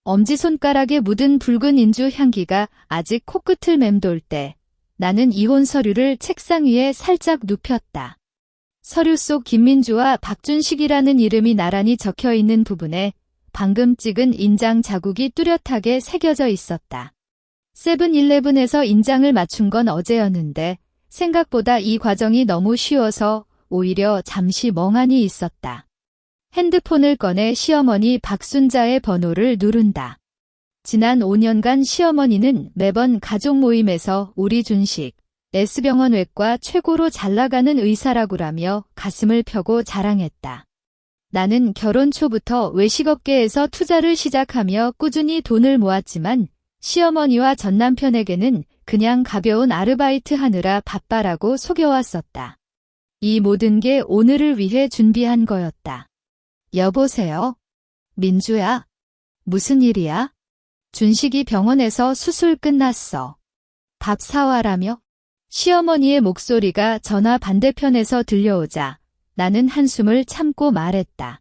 엄지손가락에 묻은 붉은 인주 향기가 아직 코끝을 맴돌 때 나는 이혼 서류를 책상 위에 살짝 눕혔다. 서류 속 김민주와 박준식이라는 이름이 나란히 적혀 있는 부분에 방금 찍은 인장 자국이 뚜렷하게 새겨져 있었다. 세븐일레븐에서 인장을 맞춘 건 어제였는데 생각보다 이 과정이 너무 쉬워서 오히려 잠시 멍하니 있었다. 핸드폰을 꺼내 시어머니 박순자의 번호를 누른다. 지난 5년간 시어머니는 매번 가족 모임에서 우리 준식, S병원 외과 최고로 잘나가는 의사라고라며 가슴을 펴고 자랑했다. 나는 결혼 초부터 외식업계에서 투자를 시작하며 꾸준히 돈을 모았지만 시어머니와 전남편에게는 그냥 가벼운 아르바이트 하느라 바빠라고 속여왔었다. 이 모든 게 오늘을 위해 준비한 거였다. 여보세요? 민주야? 무슨 일이야? 준식이 병원에서 수술 끝났어. 밥 사와라며? 시어머니의 목소리가 전화 반대편에서 들려오자 나는 한숨을 참고 말했다.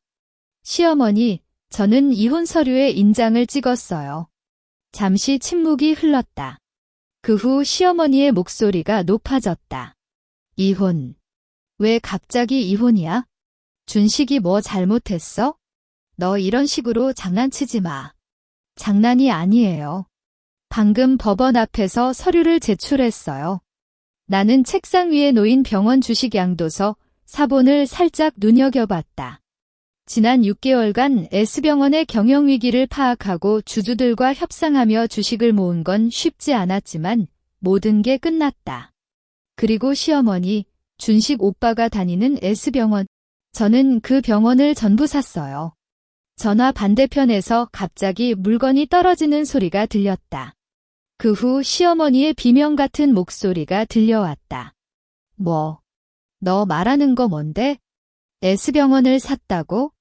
시어머니, 저는 이혼 서류에 인장을 찍었어요. 잠시 침묵이 흘렀다. 그 후 시어머니의 목소리가 높아졌다. 이혼. 왜 갑자기 이혼이야? 준식이 뭐 잘못했어? 너 이런 식으로 장난치지 마. 장난이 아니에요. 방금 법원 앞에서 서류를 제출했어요. 나는 책상 위에 놓인 병원 주식 양도서 사본을 살짝 눈여겨봤다. 지난 6개월간 S병원의 경영위기를 파악하고 주주들과 협상하며 주식을 모은 건 쉽지 않았지만 모든 게 끝났다. 그리고 시어머니, 준식 오빠가 다니는 S병원. 저는 그 병원을 전부 샀어요. 전화 반대편에서 갑자기 물건이 떨어지는 소리가 들렸다. 그 후 시어머니의 비명 같은 목소리가 들려왔다. 뭐? 너 말하는 거 뭔데? S병원을 샀다고?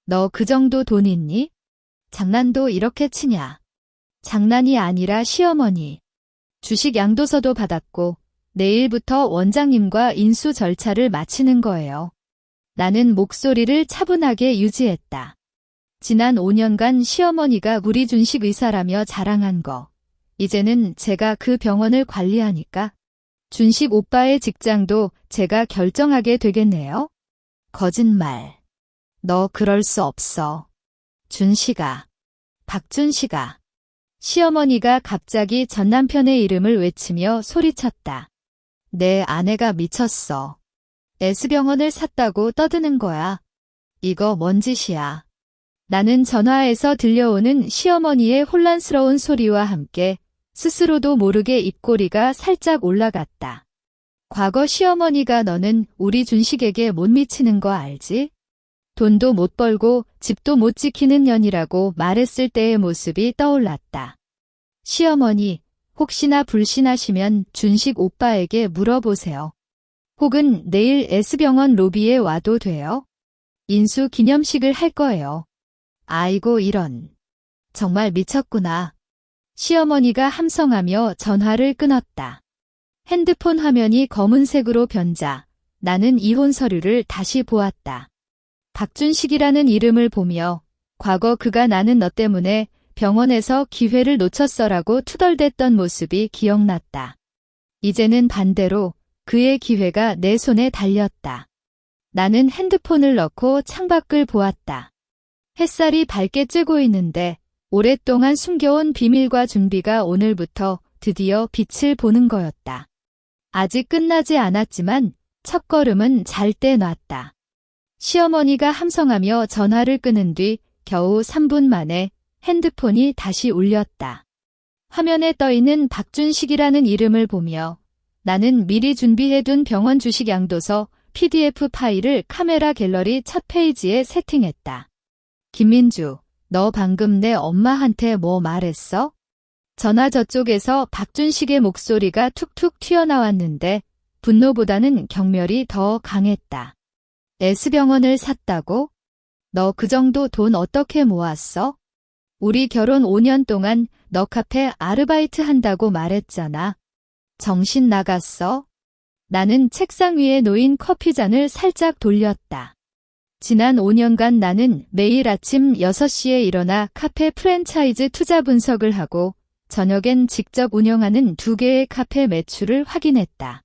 너 그 정도 돈 있니? 장난도 이렇게 치냐? 장난이 아니라 시어머니. 주식 양도서도 받았고 내일부터 원장님과 인수 절차를 마치는 거예요. 나는 목소리를 차분하게 유지했다. 지난 5년간 시어머니가 우리 준식 의사라며 자랑한 거. 이제는 제가 그 병원을 관리하니까 준식 오빠의 직장도 제가 결정하게 되겠네요. 거짓말. 너 그럴 수 없어. 준식아. 박준식아. 시어머니가 갑자기 전남편의 이름을 외치며 소리쳤다. 내 아내가 미쳤어. S병원을 샀다고 떠드는 거야. 이거 뭔 짓이야. 나는 전화에서 들려오는 시어머니의 혼란스러운 소리와 함께 스스로도 모르게 입꼬리가 살짝 올라갔다. 과거 시어머니가 너는 우리 준식에게 못 미치는 거 알지? 돈도 못 벌고 집도 못 지키는 년이라고 말했을 때의 모습이 떠올랐다. 시어머니, 혹시나 불신하시면 준식 오빠에게 물어보세요. 혹은 내일 S병원 로비에 와도 돼요. 인수 기념식을 할 거예요. 아이고 이런. 정말 미쳤구나. 시어머니가 함성하며 전화를 끊었다. 핸드폰 화면이 검은색으로 변자 나는 이혼 서류를 다시 보았다. 박준식이라는 이름을 보며 과거 그가 나는 너 때문에 병원에서 기회를 놓쳤어라고 투덜댔던 모습이 기억났다. 이제는 반대로 그의 기회가 내 손에 달렸다. 나는 핸드폰을 넣고 창밖을 보았다. 햇살이 밝게 쬐고 있는데 오랫동안 숨겨온 비밀과 준비가 오늘부터 드디어 빛을 보는 거였다. 아직 끝나지 않았지만 첫걸음은 잘 때 놨다. 시어머니가 함성하며 전화를 끊은 뒤 겨우 3분 만에 핸드폰이 다시 울렸다. 화면에 떠있는 박준식이라는 이름을 보며 나는 미리 준비해둔 병원 주식 양도서 PDF 파일을 카메라 갤러리 첫 페이지에 세팅했다. 김민주, 너 방금 내 엄마한테 뭐 말했어? 전화 저쪽에서 박준식의 목소리가 툭툭 튀어나왔는데 분노보다는 경멸이 더 강했다. S병원을 샀다고? 너 그 정도 돈 어떻게 모았어? 우리 결혼 5년 동안 너 카페 아르바이트 한다고 말했잖아. 정신 나갔어? 나는 책상 위에 놓인 커피잔을 살짝 돌렸다. 지난 5년간 나는 매일 아침 6시에 일어나 카페 프랜차이즈 투자 분석을 하고 저녁엔 직접 운영하는 2개의 카페 매출을 확인했다.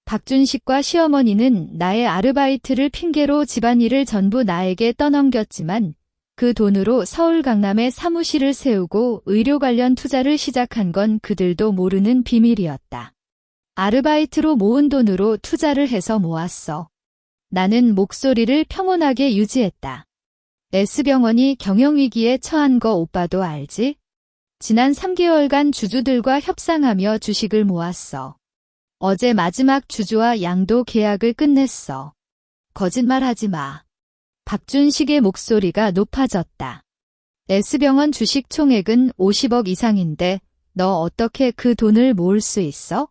박준식과 시어머니는 나의 아르바이트를 핑계로 집안일을 전부 나에게 떠넘겼지만 그 돈으로 서울 강남에 사무실을 세우고 의료 관련 투자를 시작한 건 그들도 모르는 비밀이었다. 아르바이트로 모은 돈으로 투자를 해서 모았어. 나는 목소리를 평온하게 유지했다. S병원이 경영위기에 처한 거 오빠도 알지? 지난 3개월간 주주들과 협상하며 주식을 모았어. 어제 마지막 주주와 양도 계약을 끝냈어. 거짓말하지 마. 박준식의 목소리가 높아졌다. S병원 주식 총액은 50억 이상인데 너 어떻게 그 돈을 모을 수 있어?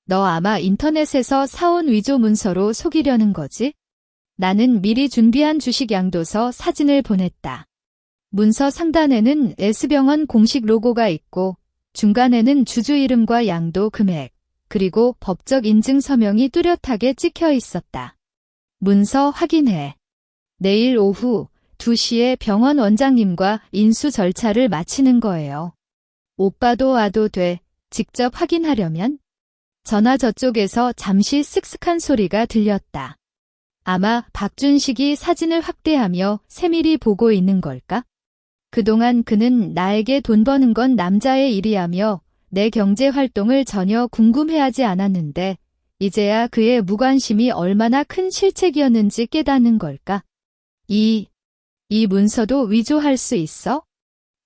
너 아마 인터넷에서 사온 위조 문서로 속이려는 거지? 나는 미리 준비한 주식 양도서 사진을 보냈다. 문서 상단에는 S병원 공식 로고가 있고 중간에는 주주 이름과 양도 금액, 그리고 법적 인증 서명이 뚜렷하게 찍혀 있었다. 문서 확인해. 내일 오후 2시에 병원 원장님과 인수 절차를 마치는 거예요. 오빠도 와도 돼. 직접 확인하려면? 전화 저쪽에서 잠시 쓱쓱한 소리가 들렸다. 아마 박준식이 사진을 확대하며 세밀히 보고 있는 걸까? 그동안 그는 나에게 돈 버는 건 남자의 일이라며 내 경제 활동을 전혀 궁금해하지 않았는데 이제야 그의 무관심이 얼마나 큰 실책이었는지 깨닫는 걸까? 이 문서도 위조할 수 있어?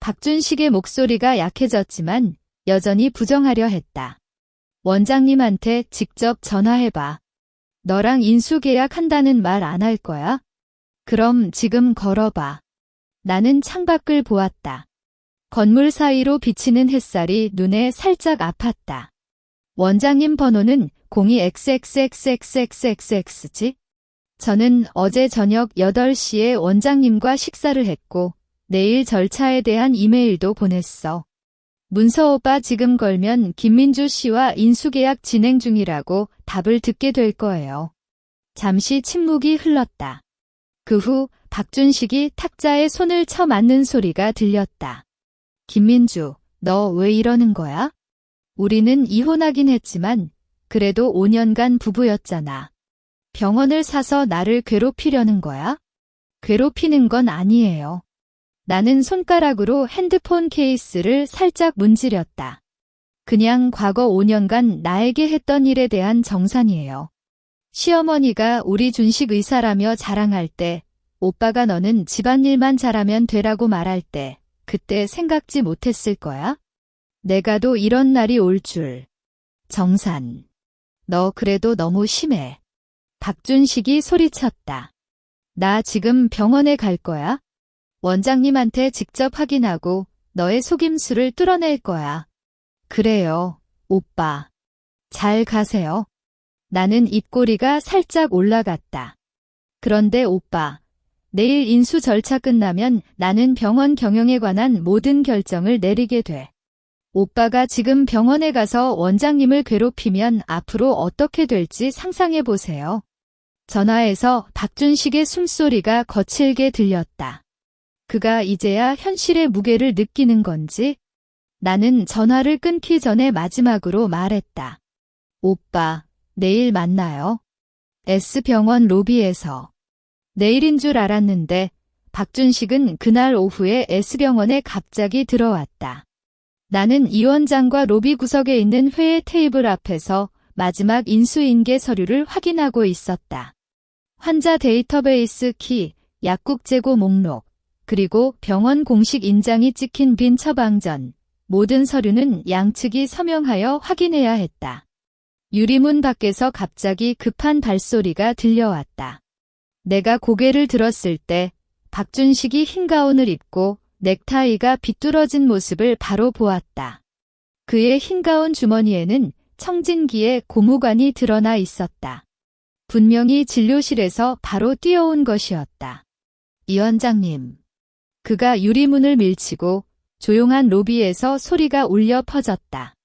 박준식의 목소리가 약해졌지만 여전히 부정하려 했다. 원장님한테 직접 전화해봐. 너랑 인수계약 한다는 말 안 할 거야? 그럼 지금 걸어봐. 나는 창밖을 보았다. 건물 사이로 비치는 햇살이 눈에 살짝 아팠다. 원장님 번호는 02XXXXXXX지? 저는 어제 저녁 8시에 원장님과 식사를 했고 내일 절차에 대한 이메일도 보냈어. 문서 오빠 지금 걸면 김민주 씨와 인수계약 진행 중이라고 답을 듣게 될 거예요. 잠시 침묵이 흘렀다. 그 후 박준식이 탁자에 손을 쳐 맞는 소리가 들렸다. 김민주, 너 왜 이러는 거야? 우리는 이혼하긴 했지만 그래도 5년간 부부였잖아. 병원을 사서 나를 괴롭히려는 거야? 괴롭히는 건 아니에요. 나는 손가락으로 핸드폰 케이스를 살짝 문지렸다. 그냥 과거 5년간 나에게 했던 일에 대한 정산이에요. 시어머니가 우리 준식 의사라며 자랑할 때, 오빠가 너는 집안일만 잘하면 되라고 말할 때, 그때 생각지 못했을 거야? 내가도 이런 날이 올 줄. 정산. 너 그래도 너무 심해. 박준식이 소리쳤다. 나 지금 병원에 갈 거야. 원장님한테 직접 확인하고 너의 속임수를 뚫어낼 거야. 그래요, 오빠. 잘 가세요. 나는 입꼬리가 살짝 올라갔다. 그런데 오빠, 내일 인수 절차 끝나면 나는 병원 경영에 관한 모든 결정을 내리게 돼. 오빠가 지금 병원에 가서 원장님을 괴롭히면 앞으로 어떻게 될지 상상해 보세요. 전화에서 박준식의 숨소리가 거칠게 들렸다. 그가 이제야 현실의 무게를 느끼는 건지? 나는 전화를 끊기 전에 마지막으로 말했다. 오빠, 내일 만나요. S병원 로비에서. 내일인 줄 알았는데 박준식은 그날 오후에 S병원에 갑자기 들어왔다. 나는 이 원장과 로비 구석에 있는 회의 테이블 앞에서 마지막 인수인계 서류를 확인하고 있었다. 환자 데이터베이스 키, 약국 재고 목록, 그리고 병원 공식 인장이 찍힌 빈 처방전, 모든 서류는 양측이 서명하여 확인해야 했다. 유리문 밖에서 갑자기 급한 발소리가 들려왔다. 내가 고개를 들었을 때 박준식이 흰 가운을 입고 넥타이가 비뚤어진 모습을 바로 보았다. 그의 흰 가운 주머니에는 청진기의 고무관이 드러나 있었다. 분명히 진료실에서 바로 뛰어온 것이었다. 이 원장님. 그가 유리문을 밀치고 조용한 로비에서 소리가 울려 퍼졌다.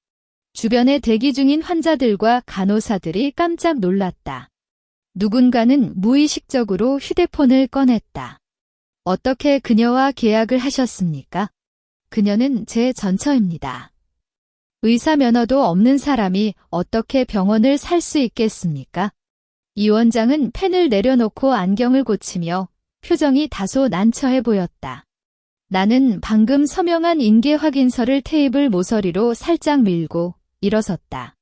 주변에 대기 중인 환자들과 간호사들이 깜짝 놀랐다. 누군가는 무의식적으로 휴대폰을 꺼냈다. 어떻게 그녀와 계약을 하셨습니까? 그녀는 제 전처입니다. 의사 면허도 없는 사람이 어떻게 병원을 살 수 있겠습니까? 이 원장은 펜을 내려놓고 안경을 고치며 표정이 다소 난처해 보였다. 나는 방금 서명한 인계 확인서를 테이블 모서리로 살짝 밀고 일어섰다.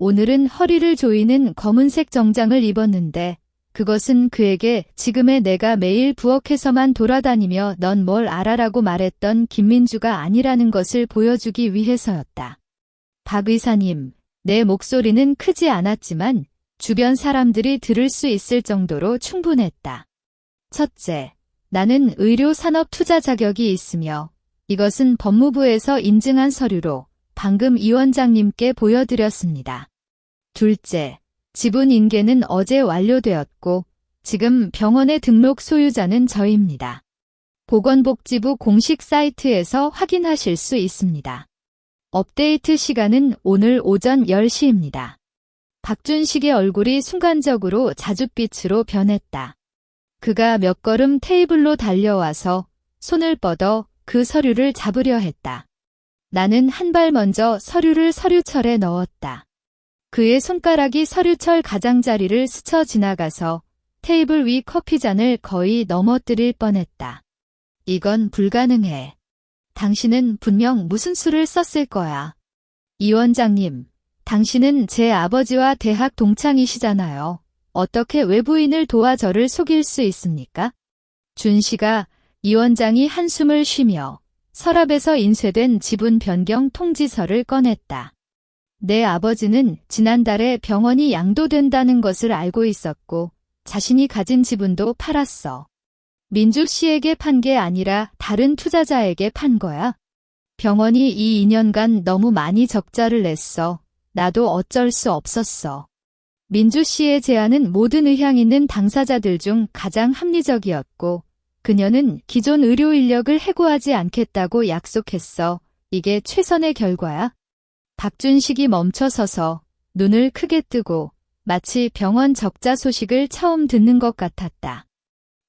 오늘은 허리를 조이는 검은색 정장을 입었는데 그것은 그에게 지금의 내가 매일 부엌에서만 돌아다니며 넌 뭘 알아라고 말했던 김민주가 아니라는 것을 보여주기 위해서였다. 박 의사님, 내 목소리는 크지 않았지만 주변 사람들이 들을 수 있을 정도로 충분했다. 첫째, 나는 의료산업 투자 자격이 있으며 이것은 법무부에서 인증한 서류로 방금 이 원장님께 보여드렸습니다. 둘째, 지분 인계는 어제 완료되었고 지금 병원의 등록 소유자는 저입니다. 보건복지부 공식 사이트에서 확인하실 수 있습니다. 업데이트 시간은 오늘 오전 10시입니다. 박준식의 얼굴이 순간적으로 자줏빛으로 변했다. 그가 몇 걸음 테이블로 달려와서 손을 뻗어 그 서류를 잡으려 했다. 나는 한 발 먼저 서류를 서류철에 넣었다. 그의 손가락이 서류철 가장자리를 스쳐 지나가서 테이블 위 커피잔을 거의 넘어뜨릴 뻔했다. 이건 불가능해. 당신은 분명 무슨 수를 썼을 거야. 이 원장님, 당신은 제 아버지와 대학 동창이시잖아요. 어떻게 외부인을 도와 저를 속일 수 있습니까? 준씨가 이 원장이 한숨을 쉬며 서랍에서 인쇄된 지분 변경 통지서를 꺼냈다. 내 아버지는 지난달에 병원이 양도된다는 것을 알고 있었고 자신이 가진 지분도 팔았어. 민주 씨에게 판 게 아니라 다른 투자자에게 판 거야. 병원이 이 2년간 너무 많이 적자를 냈어. 나도 어쩔 수 없었어. 민주 씨의 제안은 모든 의향 있는 당사자들 중 가장 합리적이었고 그녀는 기존 의료 인력을 해고하지 않겠다고 약속했어. 이게 최선의 결과야. 박준식이 멈춰서서 눈을 크게 뜨고 마치 병원 적자 소식을 처음 듣는 것 같았다.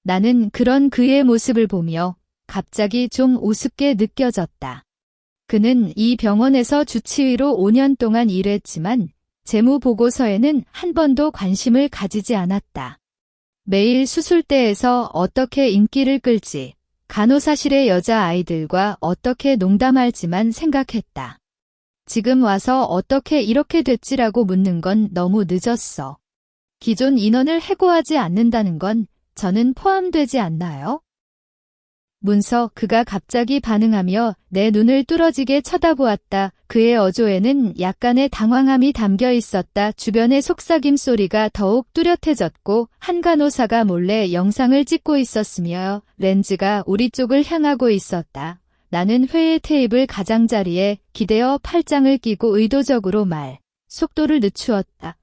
나는 그런 그의 모습을 보며 갑자기 좀 우습게 느껴졌다. 그는 이 병원에서 주치의로 5년 동안 일했지만 재무보고서에는 한 번도 관심을 가지지 않았다. 매일 수술대에서 어떻게 인기를 끌지, 간호사실의 여자아이들과 어떻게 농담할지만 생각했다. 지금 와서 어떻게 이렇게 됐지라고 묻는 건 너무 늦었어. 기존 인원을 해고하지 않는다는 건 저는 포함되지 않나요? 문서 그가 갑자기 반응하며 내 눈을 뚫어지게 쳐다보았다. 그의 어조에는 약간의 당황함이 담겨 있었다. 주변의 속삭임 소리가 더욱 뚜렷해졌고 한 간호사가 몰래 영상을 찍고 있었으며 렌즈가 우리 쪽을 향하고 있었다. 나는 회의 테이블 가장자리에 기대어 팔짱을 끼고 의도적으로 속도를 늦추었다.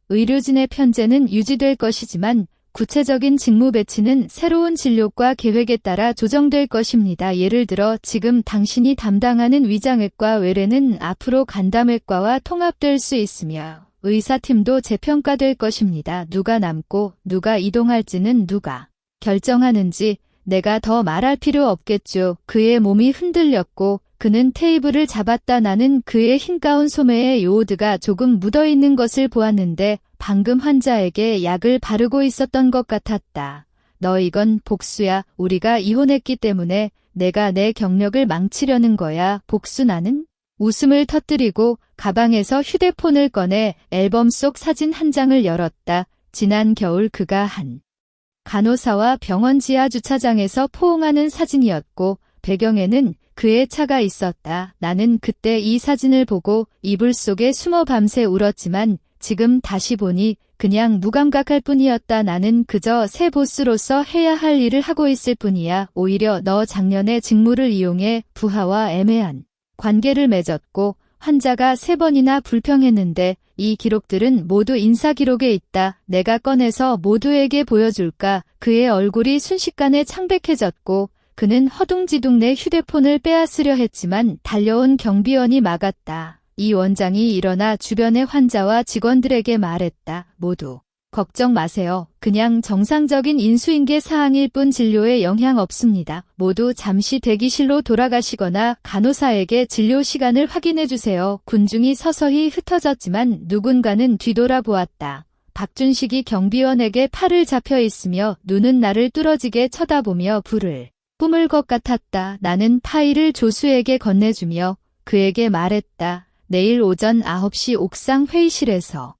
의료진의 편제는 유지될 것이지만 구체적인 직무 배치는 새로운 진료과 계획에 따라 조정될 것입니다. 예를 들어 지금 당신이 담당하는 위장외과 외래는 앞으로 간담외과와 통합될 수 있으며 의사팀도 재평가될 것입니다. 누가 남고 누가 이동할지는 누가 결정하는지 내가 더 말할 필요 없겠죠. 그의 몸이 흔들렸고 그는 테이블을 잡았다. 나는 그의 흰 가운 소매에 요오드가 조금 묻어있는 것을 보았는데 방금 환자에게 약을 바르고 있었던 것 같았다. 너 이건 복수야. 우리가 이혼했기 때문에 내가 내 경력을 망치려는 거야. 복수. 나는 웃음을 터뜨리고 가방에서 휴대폰을 꺼내 앨범 속 사진 한 장을 열었다. 지난 겨울 그가 한 간호사와 병원 지하 주차장에서 포옹하는 사진이었고 배경에는 그의 차가 있었다. 나는 그때 이 사진을 보고 이불 속에 숨어 밤새 울었지만 지금 다시 보니 그냥 무감각할 뿐이었다. 나는 그저 새 보스로서 해야 할 일을 하고 있을 뿐이야. 오히려 너 작년에 직무를 이용해 부하와 애매한 관계를 맺었고 환자가 3번이나 불평했는데 이 기록들은 모두 인사기록에 있다. 내가 꺼내서 모두에게 보여줄까? 그의 얼굴이 순식간에 창백해졌고 그는 허둥지둥 내 휴대폰을 빼앗으려 했지만 달려온 경비원이 막았다. 이 원장이 일어나 주변의 환자와 직원들에게 말했다. 모두 걱정 마세요. 그냥 정상적인 인수인계 사항일 뿐 진료에 영향 없습니다. 모두 잠시 대기실로 돌아가시거나 간호사에게 진료 시간을 확인해 주세요. 군중이 서서히 흩어졌지만 누군가는 뒤돌아보았다. 박준식이 경비원에게 팔을 잡혀 있으며 눈은 나를 뚫어지게 쳐다보며 불을 뿜을 것 같았다. 나는 파일을 조수에게 건네주며 그에게 말했다. 내일 오전 9시 옥상 회의실에서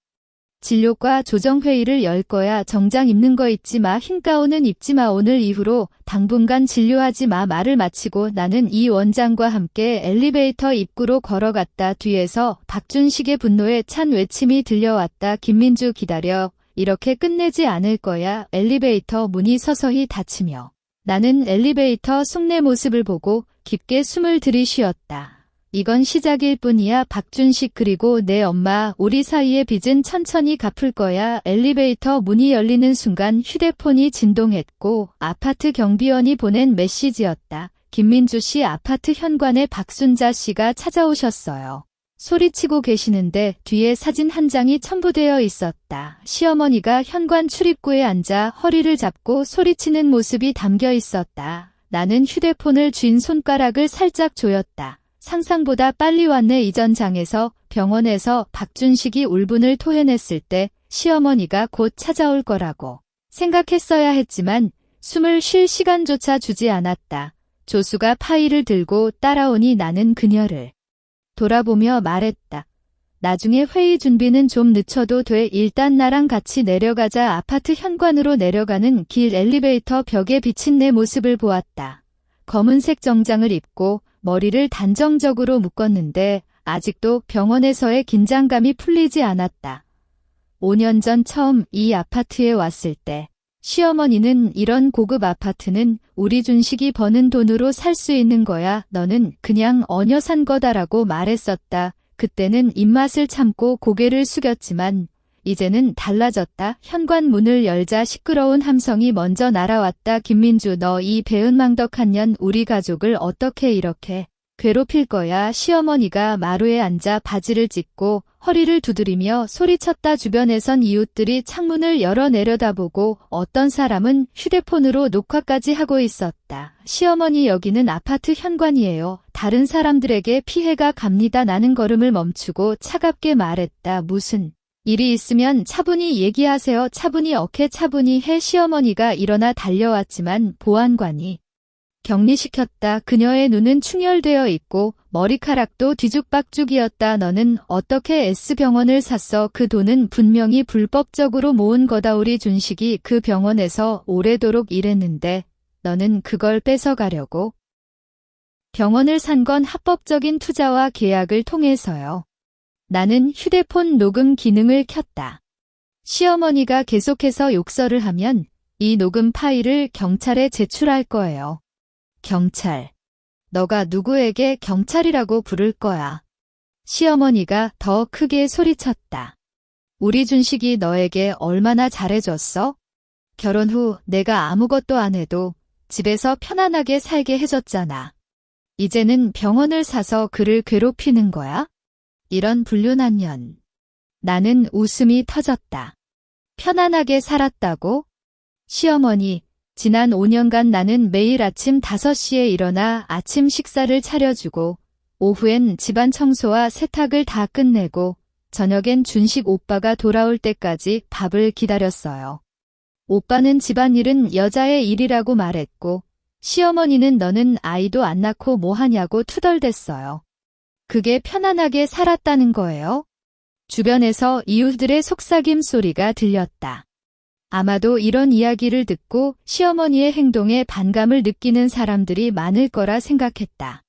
진료과 조정회의를 열 거야. 정장 입는 거 잊지 마. 흰 가운은 입지 마. 오늘 이후로 당분간 진료하지 마. 말을 마치고 나는 이 원장과 함께 엘리베이터 입구로 걸어갔다. 뒤에서 박준식의 분노에 찬 외침이 들려왔다. 김민주 기다려. 이렇게 끝내지 않을 거야. 엘리베이터 문이 서서히 닫히며 나는 엘리베이터 속내 모습을 보고 깊게 숨을 들이쉬었다. 이건 시작일 뿐이야. 박준식 그리고 내 엄마 우리 사이의 빚은 천천히 갚을 거야. 엘리베이터 문이 열리는 순간 휴대폰이 진동했고 아파트 경비원이 보낸 메시지였다. 김민주 씨 아파트 현관에 박순자 씨가 찾아오셨어요. 소리치고 계시는데 뒤에 사진 한 장이 첨부되어 있었다. 시어머니가 현관 출입구에 앉아 허리를 잡고 소리치는 모습이 담겨 있었다. 나는 휴대폰을 쥔 손가락을 살짝 조였다. 상상보다 빨리 왔네. 이전 장에서 병원에서 박준식이 울분을 토해냈을 때 시어머니가 곧 찾아올 거라고 생각했어야 했지만 숨을 쉴 시간조차 주지 않았다. 조수가 파일을 들고 따라오니 나는 그녀를 돌아보며 말했다. 나중에 회의 준비는 좀 늦춰도 돼. 일단 나랑 같이 내려가자. 아파트 현관으로 내려가는 길 엘리베이터 벽에 비친 내 모습을 보았다. 검은색 정장을 입고 머리를 단정적으로 묶었는데 아직도 병원에서의 긴장감이 풀리지 않았다. 5년 전 처음 이 아파트에 왔을 때 시어머니는 이런 고급 아파트는 우리 준식이 버는 돈으로 살 수 있는 거야. 너는 그냥 얹어 산 거다라고 말했었다. 그때는 입맛을 참고 고개를 숙였지만 이제는 달라졌다. 현관 문을 열자 시끄러운 함성이 먼저 날아왔다. 김민주 너 이 배은망덕한 년 우리 가족을 어떻게 이렇게 괴롭힐 거야. 시어머니가 마루에 앉아 바지를 찢고 허리를 두드리며 소리쳤다. 주변에선 이웃들이 창문을 열어 내려다보고 어떤 사람은 휴대폰으로 녹화까지 하고 있었다. 시어머니 여기는 아파트 현관이에요. 다른 사람들에게 피해가 갑니다. 나는 걸음을 멈추고 차갑게 말했다. 무슨 일이 있으면 차분히 얘기하세요. 차분히 어케 차분히 해. 시어머니가 일어나 달려왔지만 보안관이 격리시켰다. 그녀의 눈은 충혈되어 있고 머리카락도 뒤죽박죽이었다. 너는 어떻게 S병원을 샀어? 그 돈은 분명히 불법적으로 모은 거다. 우리 준식이 그 병원에서 오래도록 일했는데 너는 그걸 뺏어가려고? 병원을 산 건 합법적인 투자와 계약을 통해서요. 나는 휴대폰 녹음 기능을 켰다. 시어머니가 계속해서 욕설을 하면 이 녹음 파일을 경찰에 제출할 거예요. 경찰. 너가 누구에게 경찰이라고 부를 거야. 시어머니가 더 크게 소리쳤다. 우리 준식이 너에게 얼마나 잘해줬어? 결혼 후 내가 아무것도 안 해도 집에서 편안하게 살게 해줬잖아. 이제는 병원을 사서 그를 괴롭히는 거야? 이런 불륜한 년. 나는 웃음이 터졌다. 편안하게 살았다고? 시어머니, 지난 5년간 나는 매일 아침 5시에 일어나 아침 식사를 차려주고 오후엔 집안 청소와 세탁을 다 끝내고 저녁엔 준식 오빠가 돌아올 때까지 밥을 기다렸어요. 오빠는 집안일은 여자의 일이라고 말했고 시어머니는 너는 아이도 안 낳고 뭐 하냐고 투덜댔어요. 그게 편안하게 살았다는 거예요? 주변에서 이웃들의 속삭임 소리가 들렸다. 아마도 이런 이야기를 듣고 시어머니의 행동에 반감을 느끼는 사람들이 많을 거라 생각했다.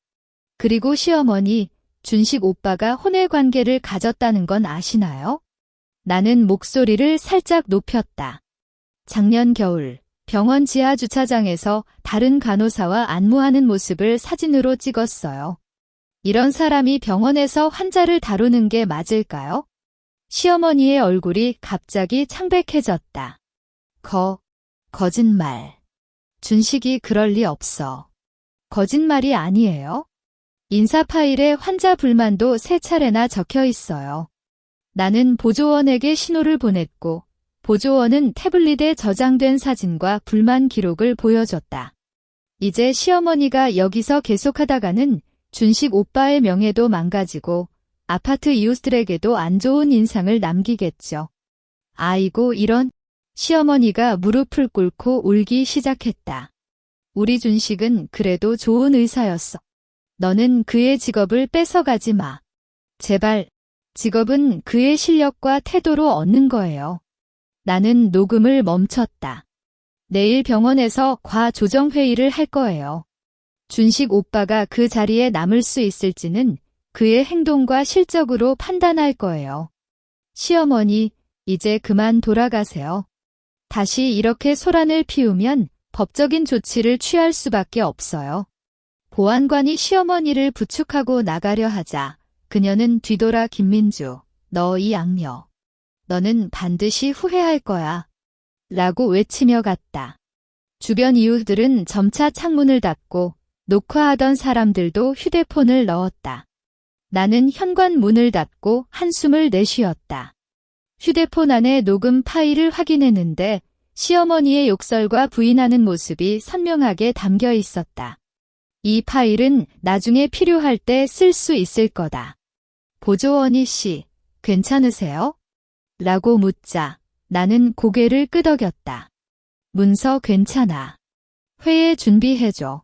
그리고 시어머니, 준식 오빠가 혼외 관계를 가졌다는 건 아시나요? 나는 목소리를 살짝 높였다. 작년 겨울 병원 지하 주차장에서 다른 간호사와 안무하는 모습을 사진으로 찍었어요. 이런 사람이 병원에서 환자를 다루는 게 맞을까요? 시어머니의 얼굴이 갑자기 창백해졌다. 거짓말. 준식이 그럴 리 없어. 거짓말이 아니에요. 인사 파일에 환자 불만도 3차례나 적혀 있어요. 나는 보조원에게 신호를 보냈고 보조원은 태블릿에 저장된 사진과 불만 기록을 보여줬다. 이제 시어머니가 여기서 계속하다가는 준식 오빠의 명예도 망가지고 아파트 이웃들에게도 안 좋은 인상을 남기겠죠. 아이고 이런. 시어머니가 무릎을 꿇고 울기 시작했다. 우리 준식은 그래도 좋은 의사였어. 너는 그의 직업을 뺏어가지 마. 제발. 직업은 그의 실력과 태도로 얻는 거예요. 나는 녹음을 멈췄다. 내일 병원에서 과조정회의를 할 거예요. 준식 오빠가 그 자리에 남을 수 있을지는 그의 행동과 실적으로 판단할 거예요. 시어머니, 이제 그만 돌아가세요. 다시 이렇게 소란을 피우면 법적인 조치를 취할 수밖에 없어요. 보안관이 시어머니를 부축하고 나가려 하자 그녀는 뒤돌아 김민주, 너 이 악녀. 너는 반드시 후회할 거야. 라고 외치며 갔다. 주변 이웃들은 점차 창문을 닫고 녹화하던 사람들도 휴대폰을 넣었다. 나는 현관문을 닫고 한숨을 내쉬었다. 휴대폰 안에 녹음 파일을 확인했는데 시어머니의 욕설과 부인하는 모습이 선명하게 담겨 있었다. 이 파일은 나중에 필요할 때 쓸 수 있을 거다. 보조원이 씨, 괜찮으세요? 라고 묻자 나는 고개를 끄덕였다. 문서 괜찮아. 회의 준비해줘.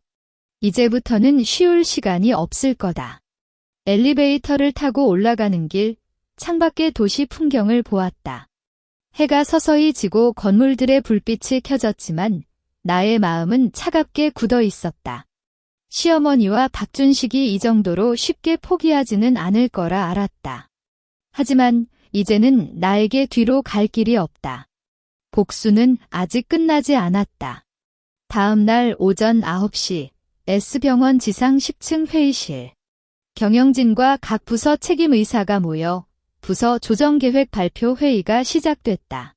이제부터는 쉬울 시간이 없을 거다. 엘리베이터를 타고 올라가는 길, 창밖의 도시 풍경을 보았다. 해가 서서히 지고 건물들의 불빛이 켜졌지만 나의 마음은 차갑게 굳어 있었다. 시어머니와 박준식이 이 정도로 쉽게 포기하지는 않을 거라 알았다. 하지만 이제는 나에게 뒤로 갈 길이 없다. 복수는 아직 끝나지 않았다. 다음 날 오전 9시 S병원 지상 10층 회의실. 경영진과 각 부서 책임의사가 모여 부서 조정계획 발표 회의가 시작됐다.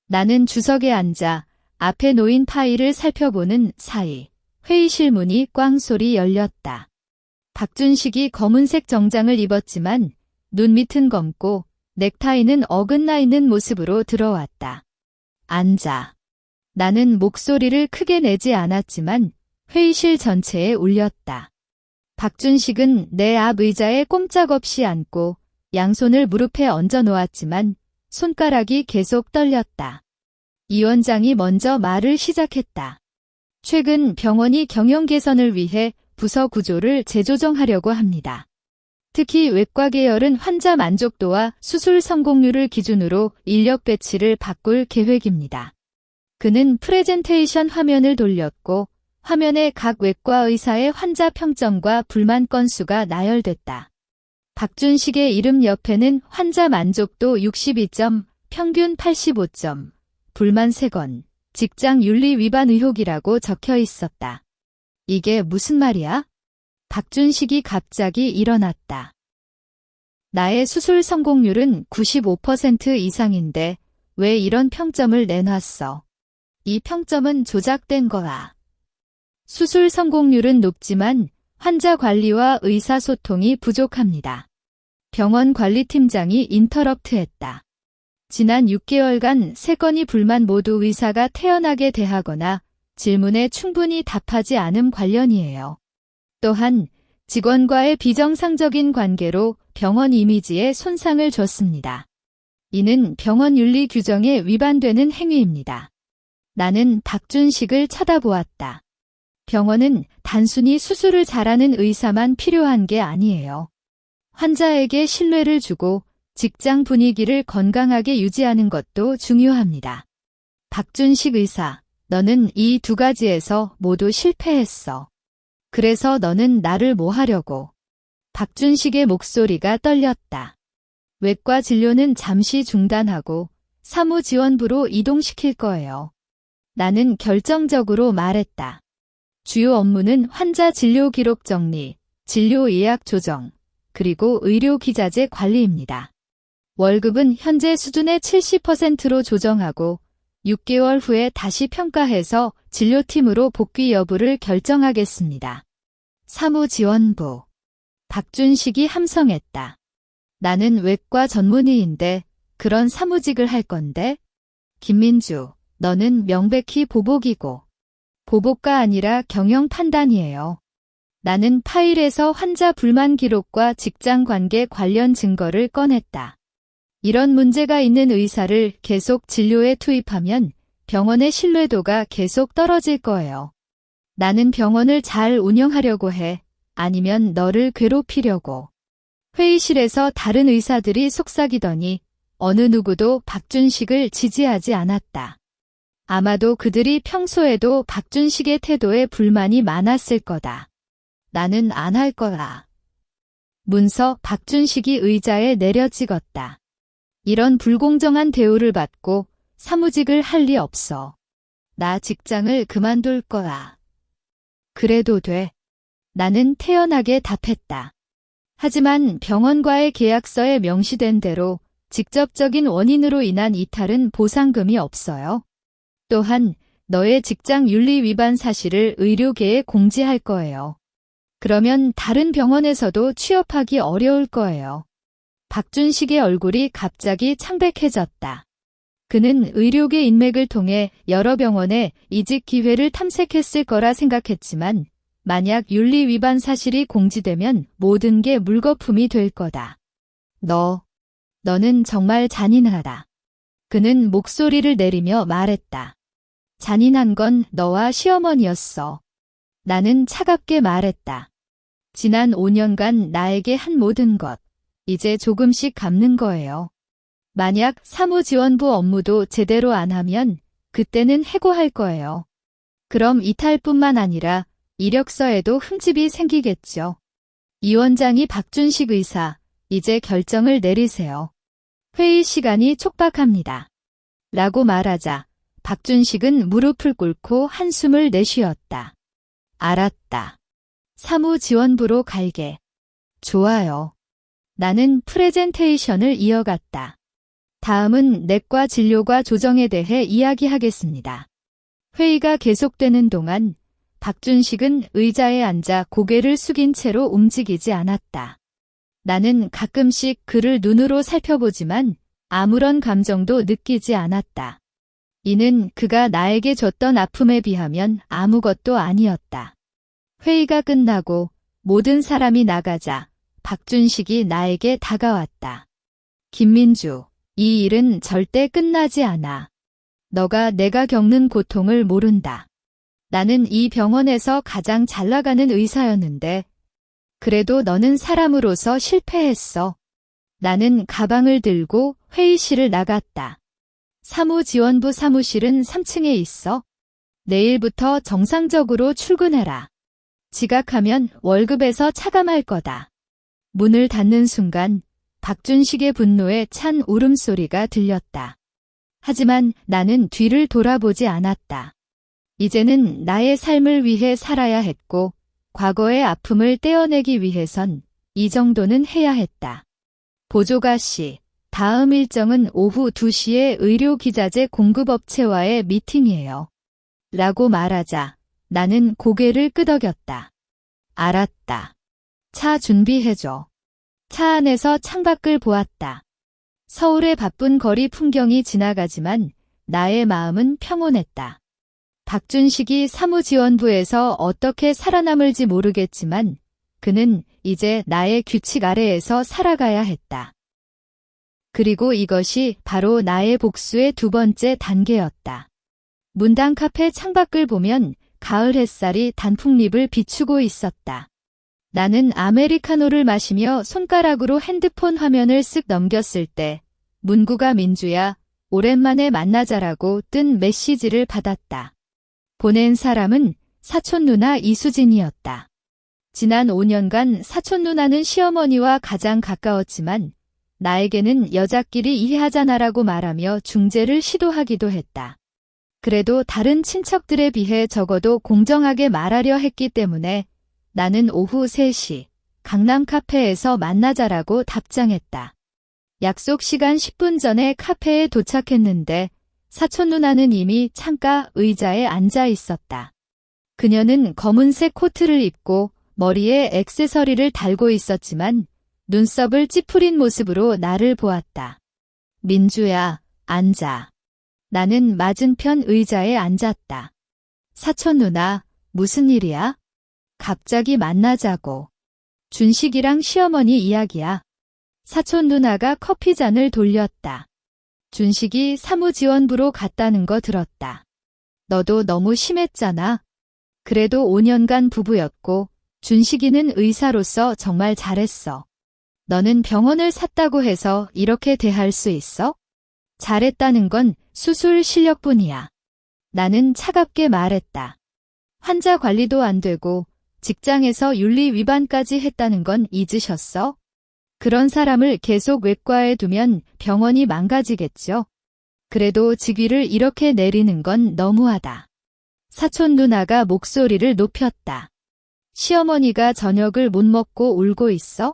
나는 주석에 앉아 앞에 놓인 파일을 살펴보는 사이 회의실 문이 꽝소리 열렸다. 박준식이 검은색 정장을 입었지만 눈 밑은 검고 넥타이는 어긋나 있는 모습으로 들어왔다. 앉아. 나는 목소리를 크게 내지 않았지만 회의실 전체에 울렸다. 박준식은 내 앞 의자에 꼼짝없이 앉고 양손을 무릎에 얹어 놓았지만 손가락이 계속 떨렸다. 이 원장이 먼저 말을 시작했다. 최근 병원이 경영 개선을 위해 부서 구조를 재조정하려고 합니다. 특히 외과 계열은 환자 만족도와 수술 성공률을 기준으로 인력 배치를 바꿀 계획입니다. 그는 프레젠테이션 화면을 돌렸고 화면에 각 외과 의사의 환자 평점과 불만 건수가 나열됐다. 박준식의 이름 옆에는 환자 만족도 62점, 평균 85점, 불만 3건, 직장 윤리 위반 의혹이라고 적혀 있었다. 이게 무슨 말이야? 박준식이 갑자기 일어났다. 나의 수술 성공률은 95% 이상인데 왜 이런 평점을 내놨어? 이 평점은 조작된 거야. 수술 성공률은 높지만 환자 관리와 의사소통이 부족합니다. 병원 관리팀장이 인터럽트했다. 지난 6개월간 3건이 불만 모두 의사가 태연하게 대하거나 질문에 충분히 답하지 않음 관련이에요. 또한 직원과의 비정상적인 관계로 병원 이미지에 손상을 줬습니다. 이는 병원 윤리 규정에 위반되는 행위입니다. 나는 박준식을 쳐다보았다. 병원은 단순히 수술을 잘하는 의사만 필요한 게 아니에요. 환자에게 신뢰를 주고 직장 분위기를 건강하게 유지하는 것도 중요합니다. 박준식 의사, 너는 이 2가지에서 모두 실패했어. 그래서 너는 나를 뭐 하려고? 박준식의 목소리가 떨렸다. 외과 진료는 잠시 중단하고 사무지원부로 이동시킬 거예요. 나는 결정적으로 말했다. 주요 업무는 환자 진료 기록 정리, 진료 예약 조정, 그리고 의료기자재 관리입니다. 월급은 현재 수준의 70%로 조정하고 6개월 후에 다시 평가해서 진료팀으로 복귀 여부를 결정하겠습니다. 사무지원부. 박준식이 함성했다. 나는 외과 전문의인데 그런 사무직을 할 건데? 김민주, 너는 명백히 보복이고 보복가 아니라 경영 판단이에요. 나는 파일에서 환자 불만 기록과 직장 관계 관련 증거를 꺼냈다. 이런 문제가 있는 의사를 계속 진료에 투입하면 병원의 신뢰도가 계속 떨어질 거예요. 나는 병원을 잘 운영하려고 해. 아니면 너를 괴롭히려고. 회의실에서 다른 의사들이 속삭이더니 어느 누구도 박준식을 지지하지 않았다. 아마도 그들이 평소에도 박준식의 태도에 불만이 많았을 거다. 나는 안 할 거야. 문서 박준식이 의자에 내려찍었다. 이런 불공정한 대우를 받고 사무직을 할 리 없어. 나 직장을 그만둘 거야. 그래도 돼. 나는 태연하게 답했다. 하지만 병원과의 계약서에 명시된 대로 직접적인 원인으로 인한 이탈은 보상금이 없어요. 또한 너의 직장 윤리 위반 사실을 의료계에 공지할 거예요. 그러면 다른 병원에서도 취업하기 어려울 거예요. 박준식의 얼굴이 갑자기 창백해졌다. 그는 의료계 인맥을 통해 여러 병원에 이직 기회를 탐색했을 거라 생각했지만 만약 윤리 위반 사실이 공지되면 모든 게 물거품이 될 거다. 너는 정말 잔인하다. 그는 목소리를 내리며 말했다. 잔인한 건 너와 시어머니였어. 나는 차갑게 말했다. 지난 5년간 나에게 한 모든 것, 이제 조금씩 갚는 거예요. 만약 사무지원부 업무도 제대로 안 하면 그때는 해고할 거예요. 그럼 이탈뿐만 아니라 이력서에도 흠집이 생기겠죠. 이 원장이 박준식 의사, 이제 결정을 내리세요. 회의 시간이 촉박합니다. 라고 말하자 박준식은 무릎을 꿇고 한숨을 내쉬었다. 알았다. 사무지원부로 갈게. 좋아요. 나는 프레젠테이션을 이어갔다. 다음은 내과 진료과 조정에 대해 이야기하겠습니다. 회의가 계속되는 동안 박준식은 의자에 앉아 고개를 숙인 채로 움직이지 않았다. 나는 가끔씩 그를 눈으로 살펴보지만 아무런 감정도 느끼지 않았다. 이는 그가 나에게 줬던 아픔에 비하면 아무것도 아니었다. 회의가 끝나고 모든 사람이 나가자 박준식이 나에게 다가왔다. 김민주, 이 일은 절대 끝나지 않아. 너가 내가 겪는 고통을 모른다. 나는 이 병원에서 가장 잘 나가는 의사였는데 그래도 너는 사람으로서 실패했어. 나는 가방을 들고 회의실을 나갔다. 사무지원부 사무실은 3층에 있어. 내일부터 정상적으로 출근해라. 지각하면 월급에서 차감할 거다. 문을 닫는 순간 박준식의 분노에 찬 울음소리가 들렸다. 하지만 나는 뒤를 돌아보지 않았다. 이제는 나의 삶을 위해 살아야 했고 과거의 아픔을 떼어내기 위해선 이 정도는 해야 했다. 보조가 씨, 다음 일정은 오후 2시에 의료기자재 공급업체와의 미팅이에요. 라고 말하자 나는 고개를 끄덕였다. 알았다. 차 준비해줘. 차 안에서 창밖을 보았다. 서울의 바쁜 거리 풍경이 지나가지만 나의 마음은 평온했다. 박준식이 사무지원부에서 어떻게 살아남을지 모르겠지만 그는 이제 나의 규칙 아래에서 살아가야 했다. 그리고 이것이 바로 나의 복수의 두 번째 단계였다. 문당 카페 창밖을 보면 가을 햇살이 단풍잎을 비추고 있었다. 나는 아메리카노를 마시며 손가락으로 핸드폰 화면을 쓱 넘겼을 때 문구가 민주야, 오랜만에 만나자라고 뜬 메시지를 받았다. 보낸 사람은 사촌 누나 이수진이었다. 지난 5년간 사촌 누나는 시어머니와 가장 가까웠지만 나에게는 여자끼리 이해하자나라고 말하며 중재를 시도하기도 했다. 그래도 다른 친척들에 비해 적어도 공정하게 말하려 했기 때문에 나는 오후 3시 강남 카페에서 만나자라고 답장했다. 약속 시간 10분 전에 카페에 도착했는데 사촌 누나는 이미 창가 의자에 앉아 있었다. 그녀는 검은색 코트를 입고 머리에 액세서리를 달고 있었지만 눈썹을 찌푸린 모습으로 나를 보았다. 민주야, 앉아. 나는 맞은편 의자에 앉았다. 사촌 누나, 무슨 일이야? 갑자기 만나자고. 준식이랑 시어머니 이야기야. 사촌 누나가 커피잔을 돌렸다. 준식이 사무지원부로 갔다는 거 들었다. 너도 너무 심했잖아. 그래도 5년간 부부였고 준식이는 의사로서 정말 잘했어. 너는 병원을 샀다고 해서 이렇게 대할 수 있어? 잘했다는 건 수술 실력뿐이야. 나는 차갑게 말했다. 환자 관리도 안 되고 직장에서 윤리 위반까지 했다는 건 잊으셨어? 그런 사람을 계속 외과에 두면 병원이 망가지겠죠. 그래도 직위를 이렇게 내리는 건 너무하다. 사촌 누나가 목소리를 높였다. 시어머니가 저녁을 못 먹고 울고 있어?